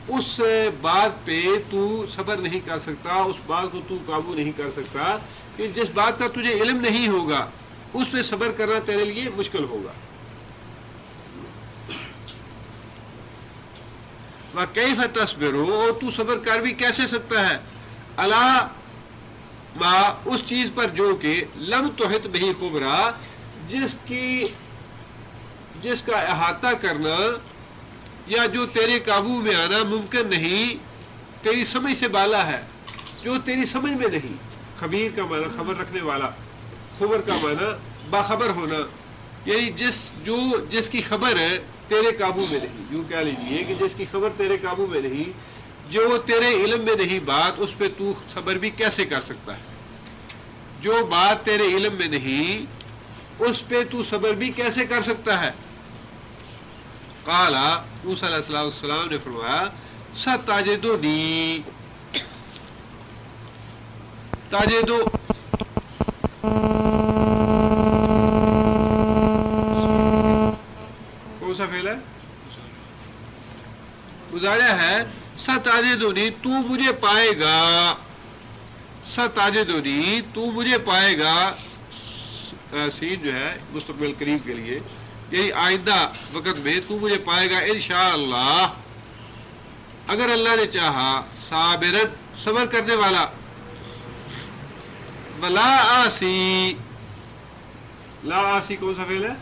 اس بات پہ تو صبر نہیں کر سکتا، اس بات کو تو قابو نہیں کر سکتا کہ جس بات کا تجھے علم نہیں ہوگا اس پہ صبر کرنا تیرے لیے مشکل ہوگا۔ وَكَيْفَ تَصْبِرُ، اور تو صبر کر بھی کیسے سکتا ہے، عَلَىٰ مَا اس چیز پر جو کہ لم تحط بہ خبرا، جس کا احاطہ کرنا یا جو تیرے قابو میں آنا ممکن نہیں، تیری سمجھ سے بالا ہے، جو تیری سمجھ میں نہیں۔ خبیر کا معنی خبر رکھنے والا، خبر کا معنی باخبر ہونا، یعنی جس کی خبر ہے تیرے قابو میں نہیں، یوں کہہ لیجیے کہ جس کی خبر تیرے قابو میں نہیں، جو تیرے علم میں نہیں بات، اس پہ تو صبر بھی کیسے کر سکتا ہے؟ جو بات تیرے علم میں نہیں اس پہ تو صبر بھی کیسے کر سکتا ہے؟ قال موسیٰ علیہ السلام نے فرمایا ستجدنی، تجدو کون سا فعل ہے؟ گزارا ہے۔ ستجدنی، تو مجھے پائے گا، ستجدنی تو مجھے پائے گا، سین جو ہے مستقبل قریب کے لیے، یعنی آئندہ وقت میں تو مجھے پائے گا انشاءاللہ، اگر اللہ نے چاہا، صابرن صبر کرنے والا، ولا آسی، لا آسی کون سا فعل ہے؟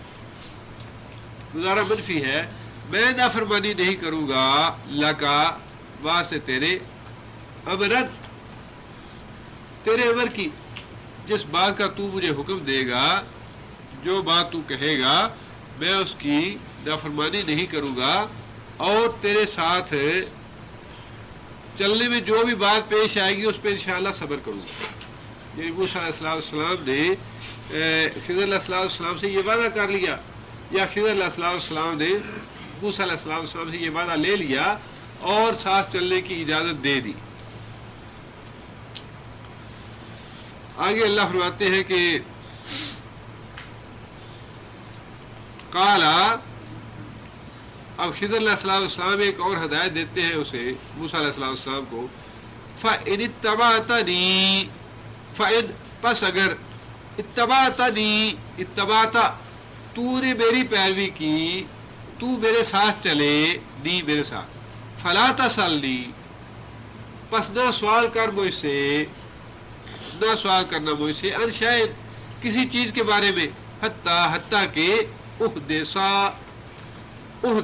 گزارا منفی ہے، میں نافرمانی نہیں کروں گا، لکا واسطے تیرے، امرن تیرے امر کی، جس بات کا تو مجھے حکم دے گا، جو بات تو کہے گا میں اس کی نافرمانی نہیں کروں گا، اور تیرے ساتھ چلنے میں جو بھی بات پیش آئے گی اس پہ انشاءاللہ صبر کروں گا۔ یعنی موسیٰ علیہ السلام نے خضر علیہ السلام سے یہ وعدہ کر لیا، یا خضر علیہ السلام نے موسیٰ علیہ السلام سے یہ وعدہ لے لیا اور ساتھ چلنے کی اجازت دے دی۔ آگے اللہ فرماتے ہیں کہ قالا، اب خضر علیہ السلام ایک اور ہدایت دیتے ہیں اسے، موسیٰ علیہ السلام کو، فَإِنِ اتَّبَعْتَنِي، فَإِن پس اگر، اتبعتنی، اتبعتا تو نے میری پیروی کی، تو میرے ساتھ چلے، نی میرے ساتھ، فلا تسألنی پس نہ سوال کر مجھ سے، نہ سوال کرنا مجھ سے، ان شاید کسی چیز کے بارے میں، حتیٰ کہ احدثا کون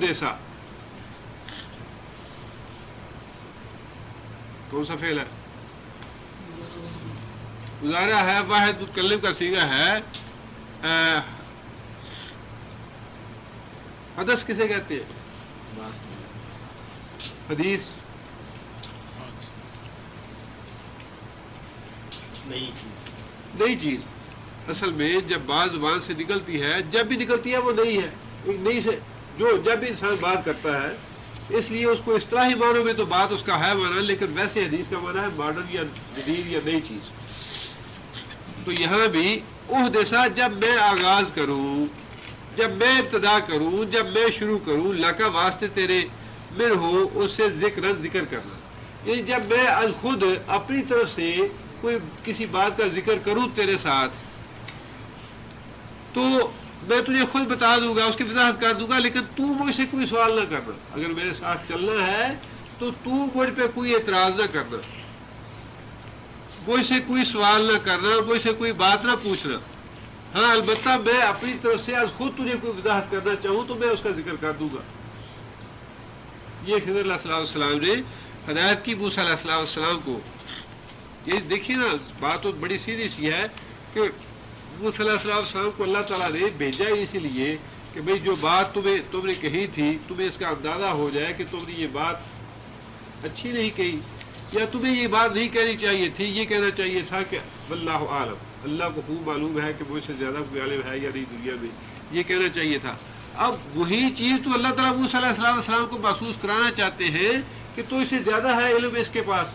سا فعل ہے؟ گزارا ہے، واحد متکلم کا صیغہ ہے، حدث کسے کہتے ہیں؟ حدیث نئی چیز، اصل میں جب بات زبان سے نکلتی ہے، جب بھی نکلتی ہے وہ نئی ہے، ایک نئی سے جو جب بھی انسان بات کرتا ہے، اس لیے اس کو اصطلاحی معنوں میں تو بات اس کا ہے معنی، لیکن ویسے حدیث کا معنی ہے ماڈرن یا جدید یا نئی چیز۔ تو یہاں بھی احدثا جب میں آغاز کروں، جب میں ابتدا کروں، جب میں شروع کروں، لکا واسطے تیرے، من ہو اس سے ذکر کرنا، یعنی جب میں از خود اپنی طرف سے کوئی کسی بات کا ذکر کروں تیرے ساتھ، تو میں تجھے خود بتا دوں گا، اس کی وضاحت کر دوں گا، لیکن تو مجھ سے کوئی سوال نہ کرنا، اگر میرے ساتھ چلنا ہے تو مجھ پہ کوئی اعتراض نہ کرنا، مجھ سے کوئی سوال نہ کرنا، مجھ سے کوئی بات نہ پوچھنا، ہاں البتہ میں اپنی طرف سے آج خود تجھے کوئی وضاحت کرنا چاہوں تو میں اس کا ذکر کر دوں گا۔ یہ خضر علیہ السلام نے ہدایت کی موسیٰ علیہ السلام کو۔ یہ دیکھیے نا، بات تو بڑی سیدھی سی ہے کہ موسیٰ علیہ السلام کو اللہ تعالیٰ نے بھیجا اسی لیے کہ بھئی جو بات تم نے کہی تھی، تمہیں اس کا اندازہ ہو جائے کہ تم نے یہ بات اچھی نہیں کہی، یا تمہیں یہ بات نہیں کہنی چاہیے تھی، یہ کہنا چاہیے تھا کہ واللہ عالم، اللہ کو خوب معلوم ہے کہ مجھ سے زیادہ کوئی عالم ہے یا نہیں دنیا میں، یہ کہنا چاہیے تھا۔ اب وہی چیز تو اللہ تعالیٰ موسیٰ علیہ السلام کو محسوس کرانا چاہتے ہیں کہ تو اس سے زیادہ ہے علم اس کے پاس.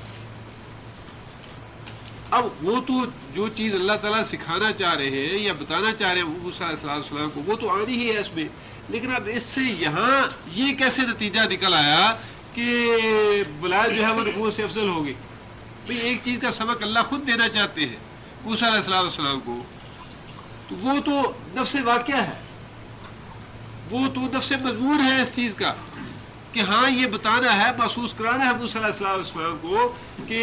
اب وہ تو جو چیز اللہ تعالیٰ سکھانا چاہ رہے ہیں یا بتانا چاہ رہے ہیں موسیٰ علیہ السلام کو وہ تو آنی ہی ہے اس میں. لیکن اب اس سے یہاں یہ کیسے نتیجہ نکل آیا کہ ولایت جو ہے وہ نبوت سے افضل ہوگی؟ بھئی ایک چیز کا سبق اللہ خود دینا چاہتے ہیں موسیٰ علیہ السلام کو، تو وہ تو نفس واقعہ ہے، وہ تو نفس مضمون ہے اس چیز کا کہ ہاں یہ بتانا ہے، محسوس کرانا ہے موسیٰ علیہ السلام کو کہ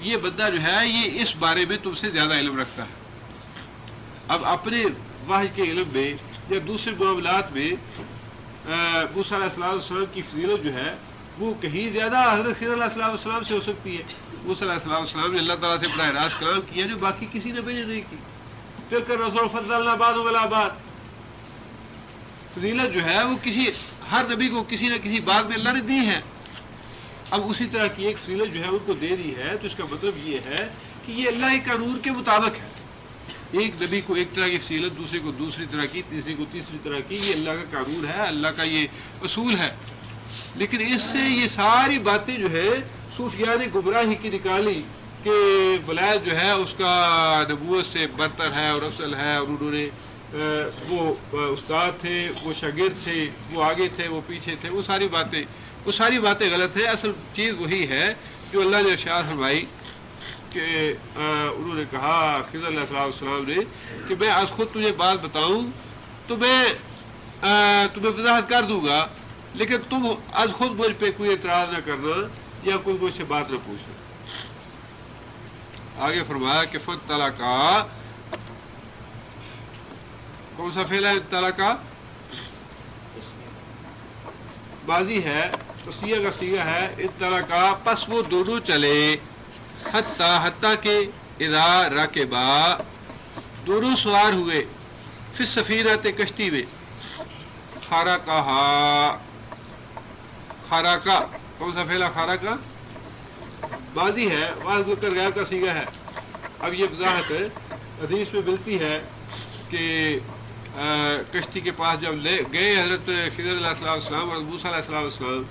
یہ بندہ جو ہے یہ اس بارے میں تم سے زیادہ علم رکھتا ہے. اب اپنے وحی کے علم میں یا دوسرے معاملات میں موسیٰ علیہ السلام کی فضیلت جو ہے وہ کہیں زیادہ حضرت خضر علیہ السلام سے ہو سکتی ہے. موسیٰ علیہ السلام نے اللہ تعالیٰ سے براہ راست کلام کیا جو باقی کسی نبی نے نہیں کی. پھر کر رسول فضلنا بعضهم علی بعض، فضیلت جو ہے وہ کسی ہر نبی کو کسی نہ کسی بات میں اللہ نے دی ہے. اب اسی طرح کی ایک فضیلت جو ہے ان کو دے دی ہے، تو اس کا مطلب یہ ہے کہ یہ اللہ کے قانون کے مطابق ہے. ایک نبی کو ایک طرح کی فضیلت، دوسرے کو دوسری طرح کی، تیسرے کو تیسری طرح کی، یہ اللہ کا قانون ہے، اللہ کا یہ اصول ہے. لیکن اس سے یہ ساری باتیں جو ہے صوفیاء نے گمراہی کی نکالی کہ ولایت جو ہے اس کا نبوت سے برتر ہے اور افضل ہے، اور انہوں نے وہ استاد تھے، وہ شاگرد تھے، وہ آگے تھے، وہ پیچھے تھے، وہ ساری باتیں غلط ہیں. اصل چیز وہی ہے جو اللہ نے ارشاد فرمائی کہ انہوں نے کہا خضر علیہ السلام نے کہ میں آج خود تجھے بات بتاؤں تو میں تمہیں وضاحت کر دوں گا، لیکن تم آج خود مجھ پہ کوئی اعتراض نہ کرنا یا کوئی مجھ سے بات نہ پوچھنا. آگے فرمایا کہ فَانْطَلَقَا، کون سا فعل ہے انطلقا؟ ماضی ہے، تصیغہ کا صیغہ ہے انطلقا. پس وہ دونوں چلے، حتیٰ کہ اذا رکبا، دونوں سوار ہوئے، فی السفینۃ کشتی میں. خارقہ کون سا فعل ہے؟ خارقہ ماضی ہے، واضح کر غائب کا صیغہ ہے. اب یہ وضاحت حدیث میں ملتی ہے کہ کشتی کے پاس جب گئے حضرت خضر علیہ السلام اور موسیٰ علیہ السلام،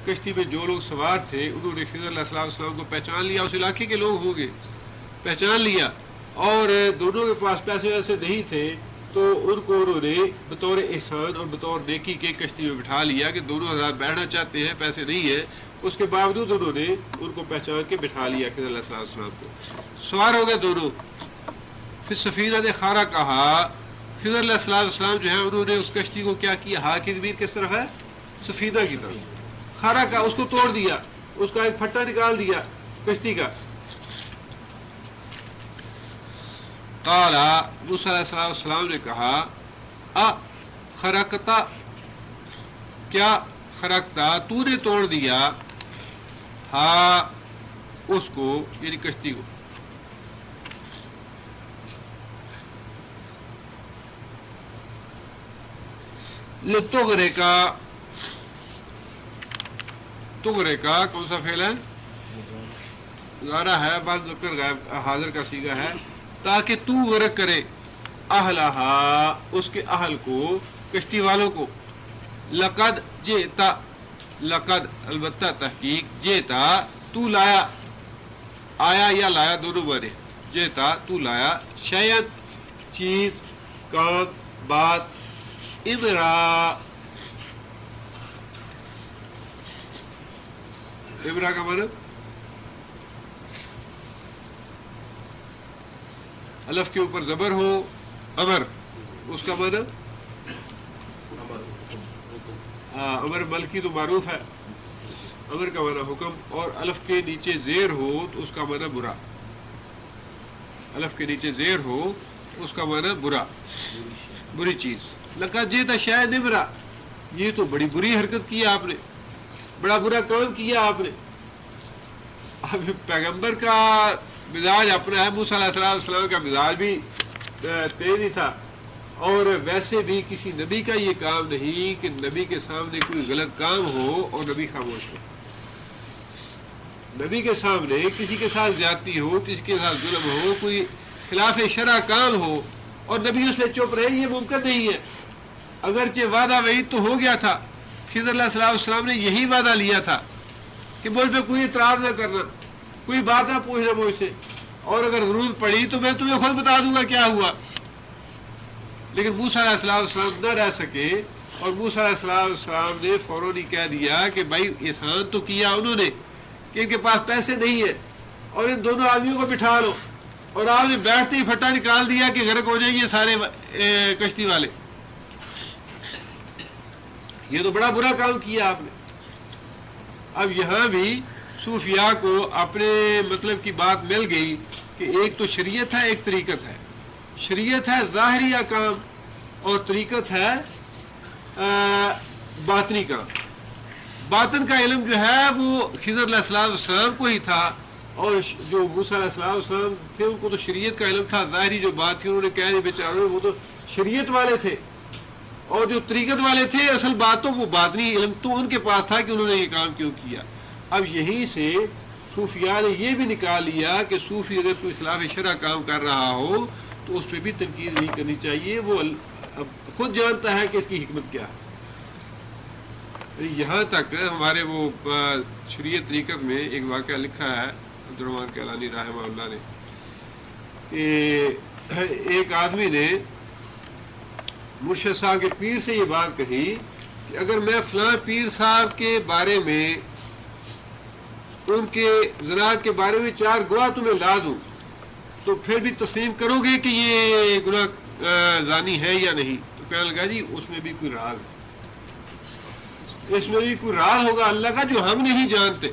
کشتی میں جو لوگ سوار تھے انہوں نے خضر علیہ السلام کو پہچان لیا، اس علاقے کے لوگ ہوں گے، پہچان لیا، اور دونوں کے پاس پیسے ویسے نہیں تھے تو ان کو انہوں نے بطور احسان اور بطور نیکی کے کشتی میں بٹھا لیا کہ دونوں حضرات بیٹھنا چاہتے ہیں، پیسے نہیں ہے. اس کے باوجود انہوں نے ان کو پہچان کے بٹھا لیا خضر علیہ السلام کو. سوار ہو گئے دونوں. پھر سفینہ نے خارا کہا، خضر علیہ السلام جو ہے انہوں نے اس کشتی کو کیا کیا؟ ہا کی ضمیر کس طرف ہے؟ سفینہ کی طرف. خارا کا اس کو توڑ دیا، اس کا ایک پھٹا نکال دیا کشتی کا. قال موسیٰ علیہ السلام نے کہا خرقتا، کیا خرقتا تو نے توڑ دیا، ہاں اس کو یعنی کشتی کو. لتغرے کا کون سا فعل ہے؟ گزارا ہے، بعض ذکر غائب حاضر کا صیغہ ہے. تاکہ تو غرق کرے، اہلہا اس کے اہل کو، کشتی والوں کو. لقد جئتا، لقد البتہ تحقیق، جئتا تو لایا، آیا یا لایا دونوں بارے. جئتا تو لایا، شاید چیز، کام، بات. ابرا، ابرا کا مطلب الف کے اوپر زبر ہو، امر، اس کا معنی امر ملکی تو معروف ہے، امر کا معنی حکم، اور الف کے نیچے زیر ہو تو اس کا معنی برا. الف کے نیچے زیر ہو اس کا معنی برا، بری چیز. لقد جئت شاید ابرا، یہ تو بڑی بری حرکت کی آپ نے، بڑا برا کام کیا آپ نے. اب پیغمبر کا مزاج اپنا ہے، موسیٰ علیہ السلام کا مزاج بھی تیز ہی تھا، اور ویسے بھی کسی نبی کا یہ کام نہیں کہ نبی کے سامنے کوئی غلط کام ہو اور نبی خاموش ہو. نبی کے سامنے کسی کے ساتھ زیادتی ہو، کسی کے ساتھ ظلم ہو، کوئی خلاف شرع کام ہو اور نبی اس پہ چپ رہے، یہ ممکن نہیں ہے. اگرچہ وعدہ وعید تو ہو گیا تھا، خضر علیہ السلام نے یہی وعدہ لیا تھا کہ مجھ پہ کوئی اعتراض نہ کرنا، کوئی بات نہ پوچھنا مجھ سے، اور اگر ضرورت پڑی تو میں تمہیں خود بتا دوں گا کیا ہوا. لیکن موسیٰ علیہ السلام نہ رہ سکے، اور موسیٰ علیہ السلام نے فوراً ہی کہہ دیا کہ بھائی احسان تو کیا انہوں نے کہ ان کے پاس پیسے نہیں ہیں، اور ان دونوں آدمیوں کو بٹھا لو، اور آپ نے بیٹھتے ہی پھٹا نکال دیا کہ غرق ہو جائیں گے سارے کشتی والے. یہ تو بڑا برا کام کیا آپ نے. اب یہاں بھی صوفیاء کو اپنے مطلب کی بات مل گئی کہ ایک تو شریعت ہے، ایک طریقت ہے. شریعت ہے ظاہری احکام اور طریقت ہے باطنی کام. باطن کا علم جو ہے وہ خضر علیہ السلام کو ہی تھا، اور جو موسیٰ علیہ السلام تھے ان کو تو شریعت کا علم تھا. ظاہری جو بات تھی انہوں نے کہہ دی بیچاروں، وہ تو شریعت والے تھے، اور جو طریقت والے تھے اصل بات تو وہ باطنی علم تو ان کے پاس تھا کہ انہوں نے یہ کام کیوں کیا. اب یہیں سے صوفیاء نے یہ بھی نکال لیا کہ صوفی اگر کوئی خلاف شرع کام کر رہا ہو تو اس پہ بھی تنقید نہیں کرنی چاہیے، وہ خود جانتا ہے کہ اس کی حکمت کیا ہے. یہاں تک ہمارے وہ شریعت طریقت میں ایک واقعہ لکھا ہے عبدالرحمن کیلانی رحمہ اللہ نے کہ ایک آدمی نے مرشد صاحب کے پیر سے یہ بات کہی کہ اگر میں فلاں پیر صاحب کے بارے میں ان کے زراعت کے بارے میں 4 گواہ تمہیں لا دوں تو پھر بھی تسلیم کرو گے کہ یہ گناہ زانی ہے یا نہیں؟ تو کہنے لگا جی اس میں بھی کوئی راز ہے، اس میں بھی کوئی راز ہوگا اللہ کا جو ہم نہیں جانتے،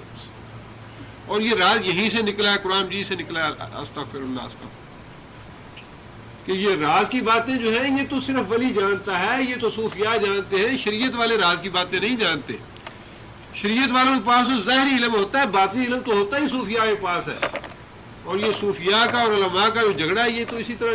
اور یہ راز یہیں سے نکلا ہے، قرآن جی سے نکلا ہے. استغفر اللہ استغفر، کہ یہ راز کی باتیں جو ہیں یہ تو صرف ولی جانتا ہے، یہ تو صوفیاء جانتے ہیں، شریعت والے راز کی باتیں نہیں جانتے. شریعت والوں کے پاس تو ظاہری علم ہوتا ہے، باطنی علم تو ہوتا ہی صوفیاء کے پاس ہے. اور یہ صوفیاء کا اور علماء کا جو جھگڑا ہے یہ تو اسی طرح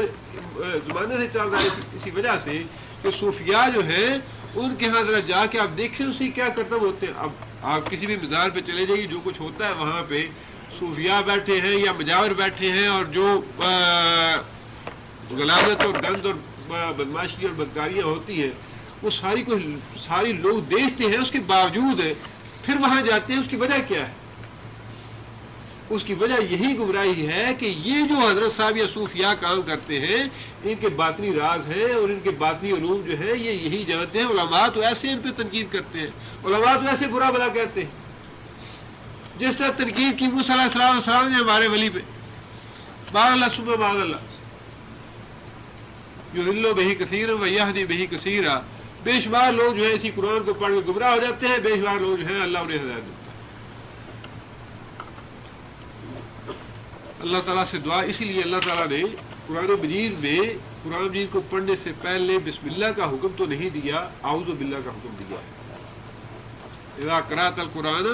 زمانے سے چل رہا ہے، اسی وجہ سے کہ صوفیاء جو ہیں ان کے ہاں ذرا جا کے آپ دیکھیں اسی کیا کرتب ہوتے ہیں. اب آپ کسی بھی مزار پہ چلے جائیے، جو کچھ ہوتا ہے وہاں پہ صوفیاء بیٹھے ہیں یا مجاور بیٹھے ہیں، اور جو غلاظت اور گند اور بدماشی اور بدکاریاں ہوتی ہیں وہ ساری لوگ دیکھتے ہیں، اس کے باوجود پھر وہاں جاتے ہیں. اس کی وجہ کیا ہے؟ اس کی وجہ یہی گمراہی ہے کہ یہ جو حضرت صاحب یا صوفیاء کام کرتے ہیں ان کے باطنی راز ہیں، اور ان کے باطنی علوم جو ہے یہ یہی جانتے ہیں. علماء تو ایسے ان پہ تنقید کرتے ہیں، علماء تو ایسے برا بلا کہتے ہیں جس طرح تنقید کی موسیٰ علیہ السلام نے ہمارے ولی پہ. باغ اللہ صبح باغ اللہ یضل بہ کثیرا ویہدی بہ کثیرا. بے شمار لوگ جو ہے اسی قرآن کو پڑھ کے گمراہ ہو جاتے ہیں، بے شمار لوگ جو ہیں اللہ انہیں ہدایت دیتا ہے. اللہ تعالیٰ سے دعا، اسی لیے اللہ تعالیٰ نے قرآن مجید میں قرآن مجید کو پڑھنے سے پہلے بسم اللہ کا حکم تو نہیں دیا، اعوذ باللہ کا حکم دیا. اذا قرأت القرآن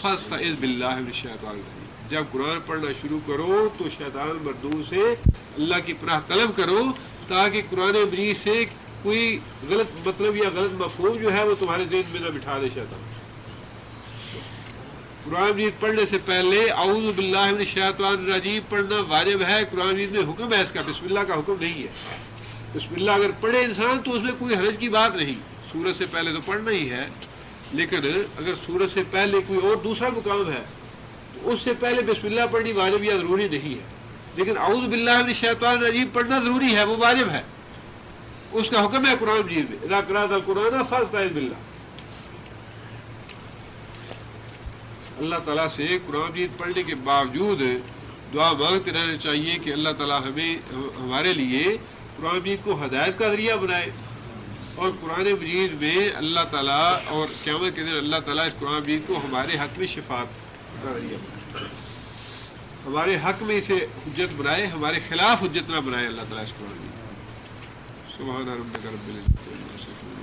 فاستعذ باللہ من الشیطان الرجیم. جب قرآن پڑھنا شروع کرو تو شیطان مردود سے اللہ کی پناہ طلب کرو، تاکہ قرآن مجید سے کوئی غلط مطلب یا غلط مفہوم جو ہے وہ تمہارے ذہن میں نہ بٹھا دے شیطان. قرآن مجید پڑھنے سے پہلے اعوذ باللہ من الشیطان الرجیم پڑھنا واجب ہے. قرآن مجید میں حکم ہے اس کا، بسم اللہ کا حکم نہیں ہے. بسم اللہ اگر پڑھے انسان تو اس میں کوئی حرج کی بات نہیں، سورت سے پہلے تو پڑھنا ہی ہے. لیکن اگر سورت سے پہلے کوئی اور دوسرا مقام ہے تو اس سے پہلے بسم اللہ پڑھنی واجب یا ضروری نہیں ہے. لیکن اعوذ باللہ من الشیطان الرجیم پڑھنا ضروری ہے، وہ واجب ہے، اس کا حکم ہے قرآن مجید میں. اذا قرأت القرآن فاستعذ باللہ. اللہ تعالیٰ سے قرآن مجید پڑھنے کے باوجود دعا مانگتے رہنا چاہیے کہ اللہ تعالیٰ ہمارے لیے قرآن مجید کو ہدایت کا ذریعہ بنائے، اور قرآن مجید میں اللہ تعالیٰ اور قیامت کے دن اللہ تعالیٰ اس قرآن مجید کو ہمارے حق میں شفاعت کا ذریعہ بنائے، ہمارے حق میں اسے حجت بنائے، ہمارے خلاف حجت نہ بنائے اللہ تعالیٰ اس قرآن مجید. سبحان ربک رب العزت عما یصفون.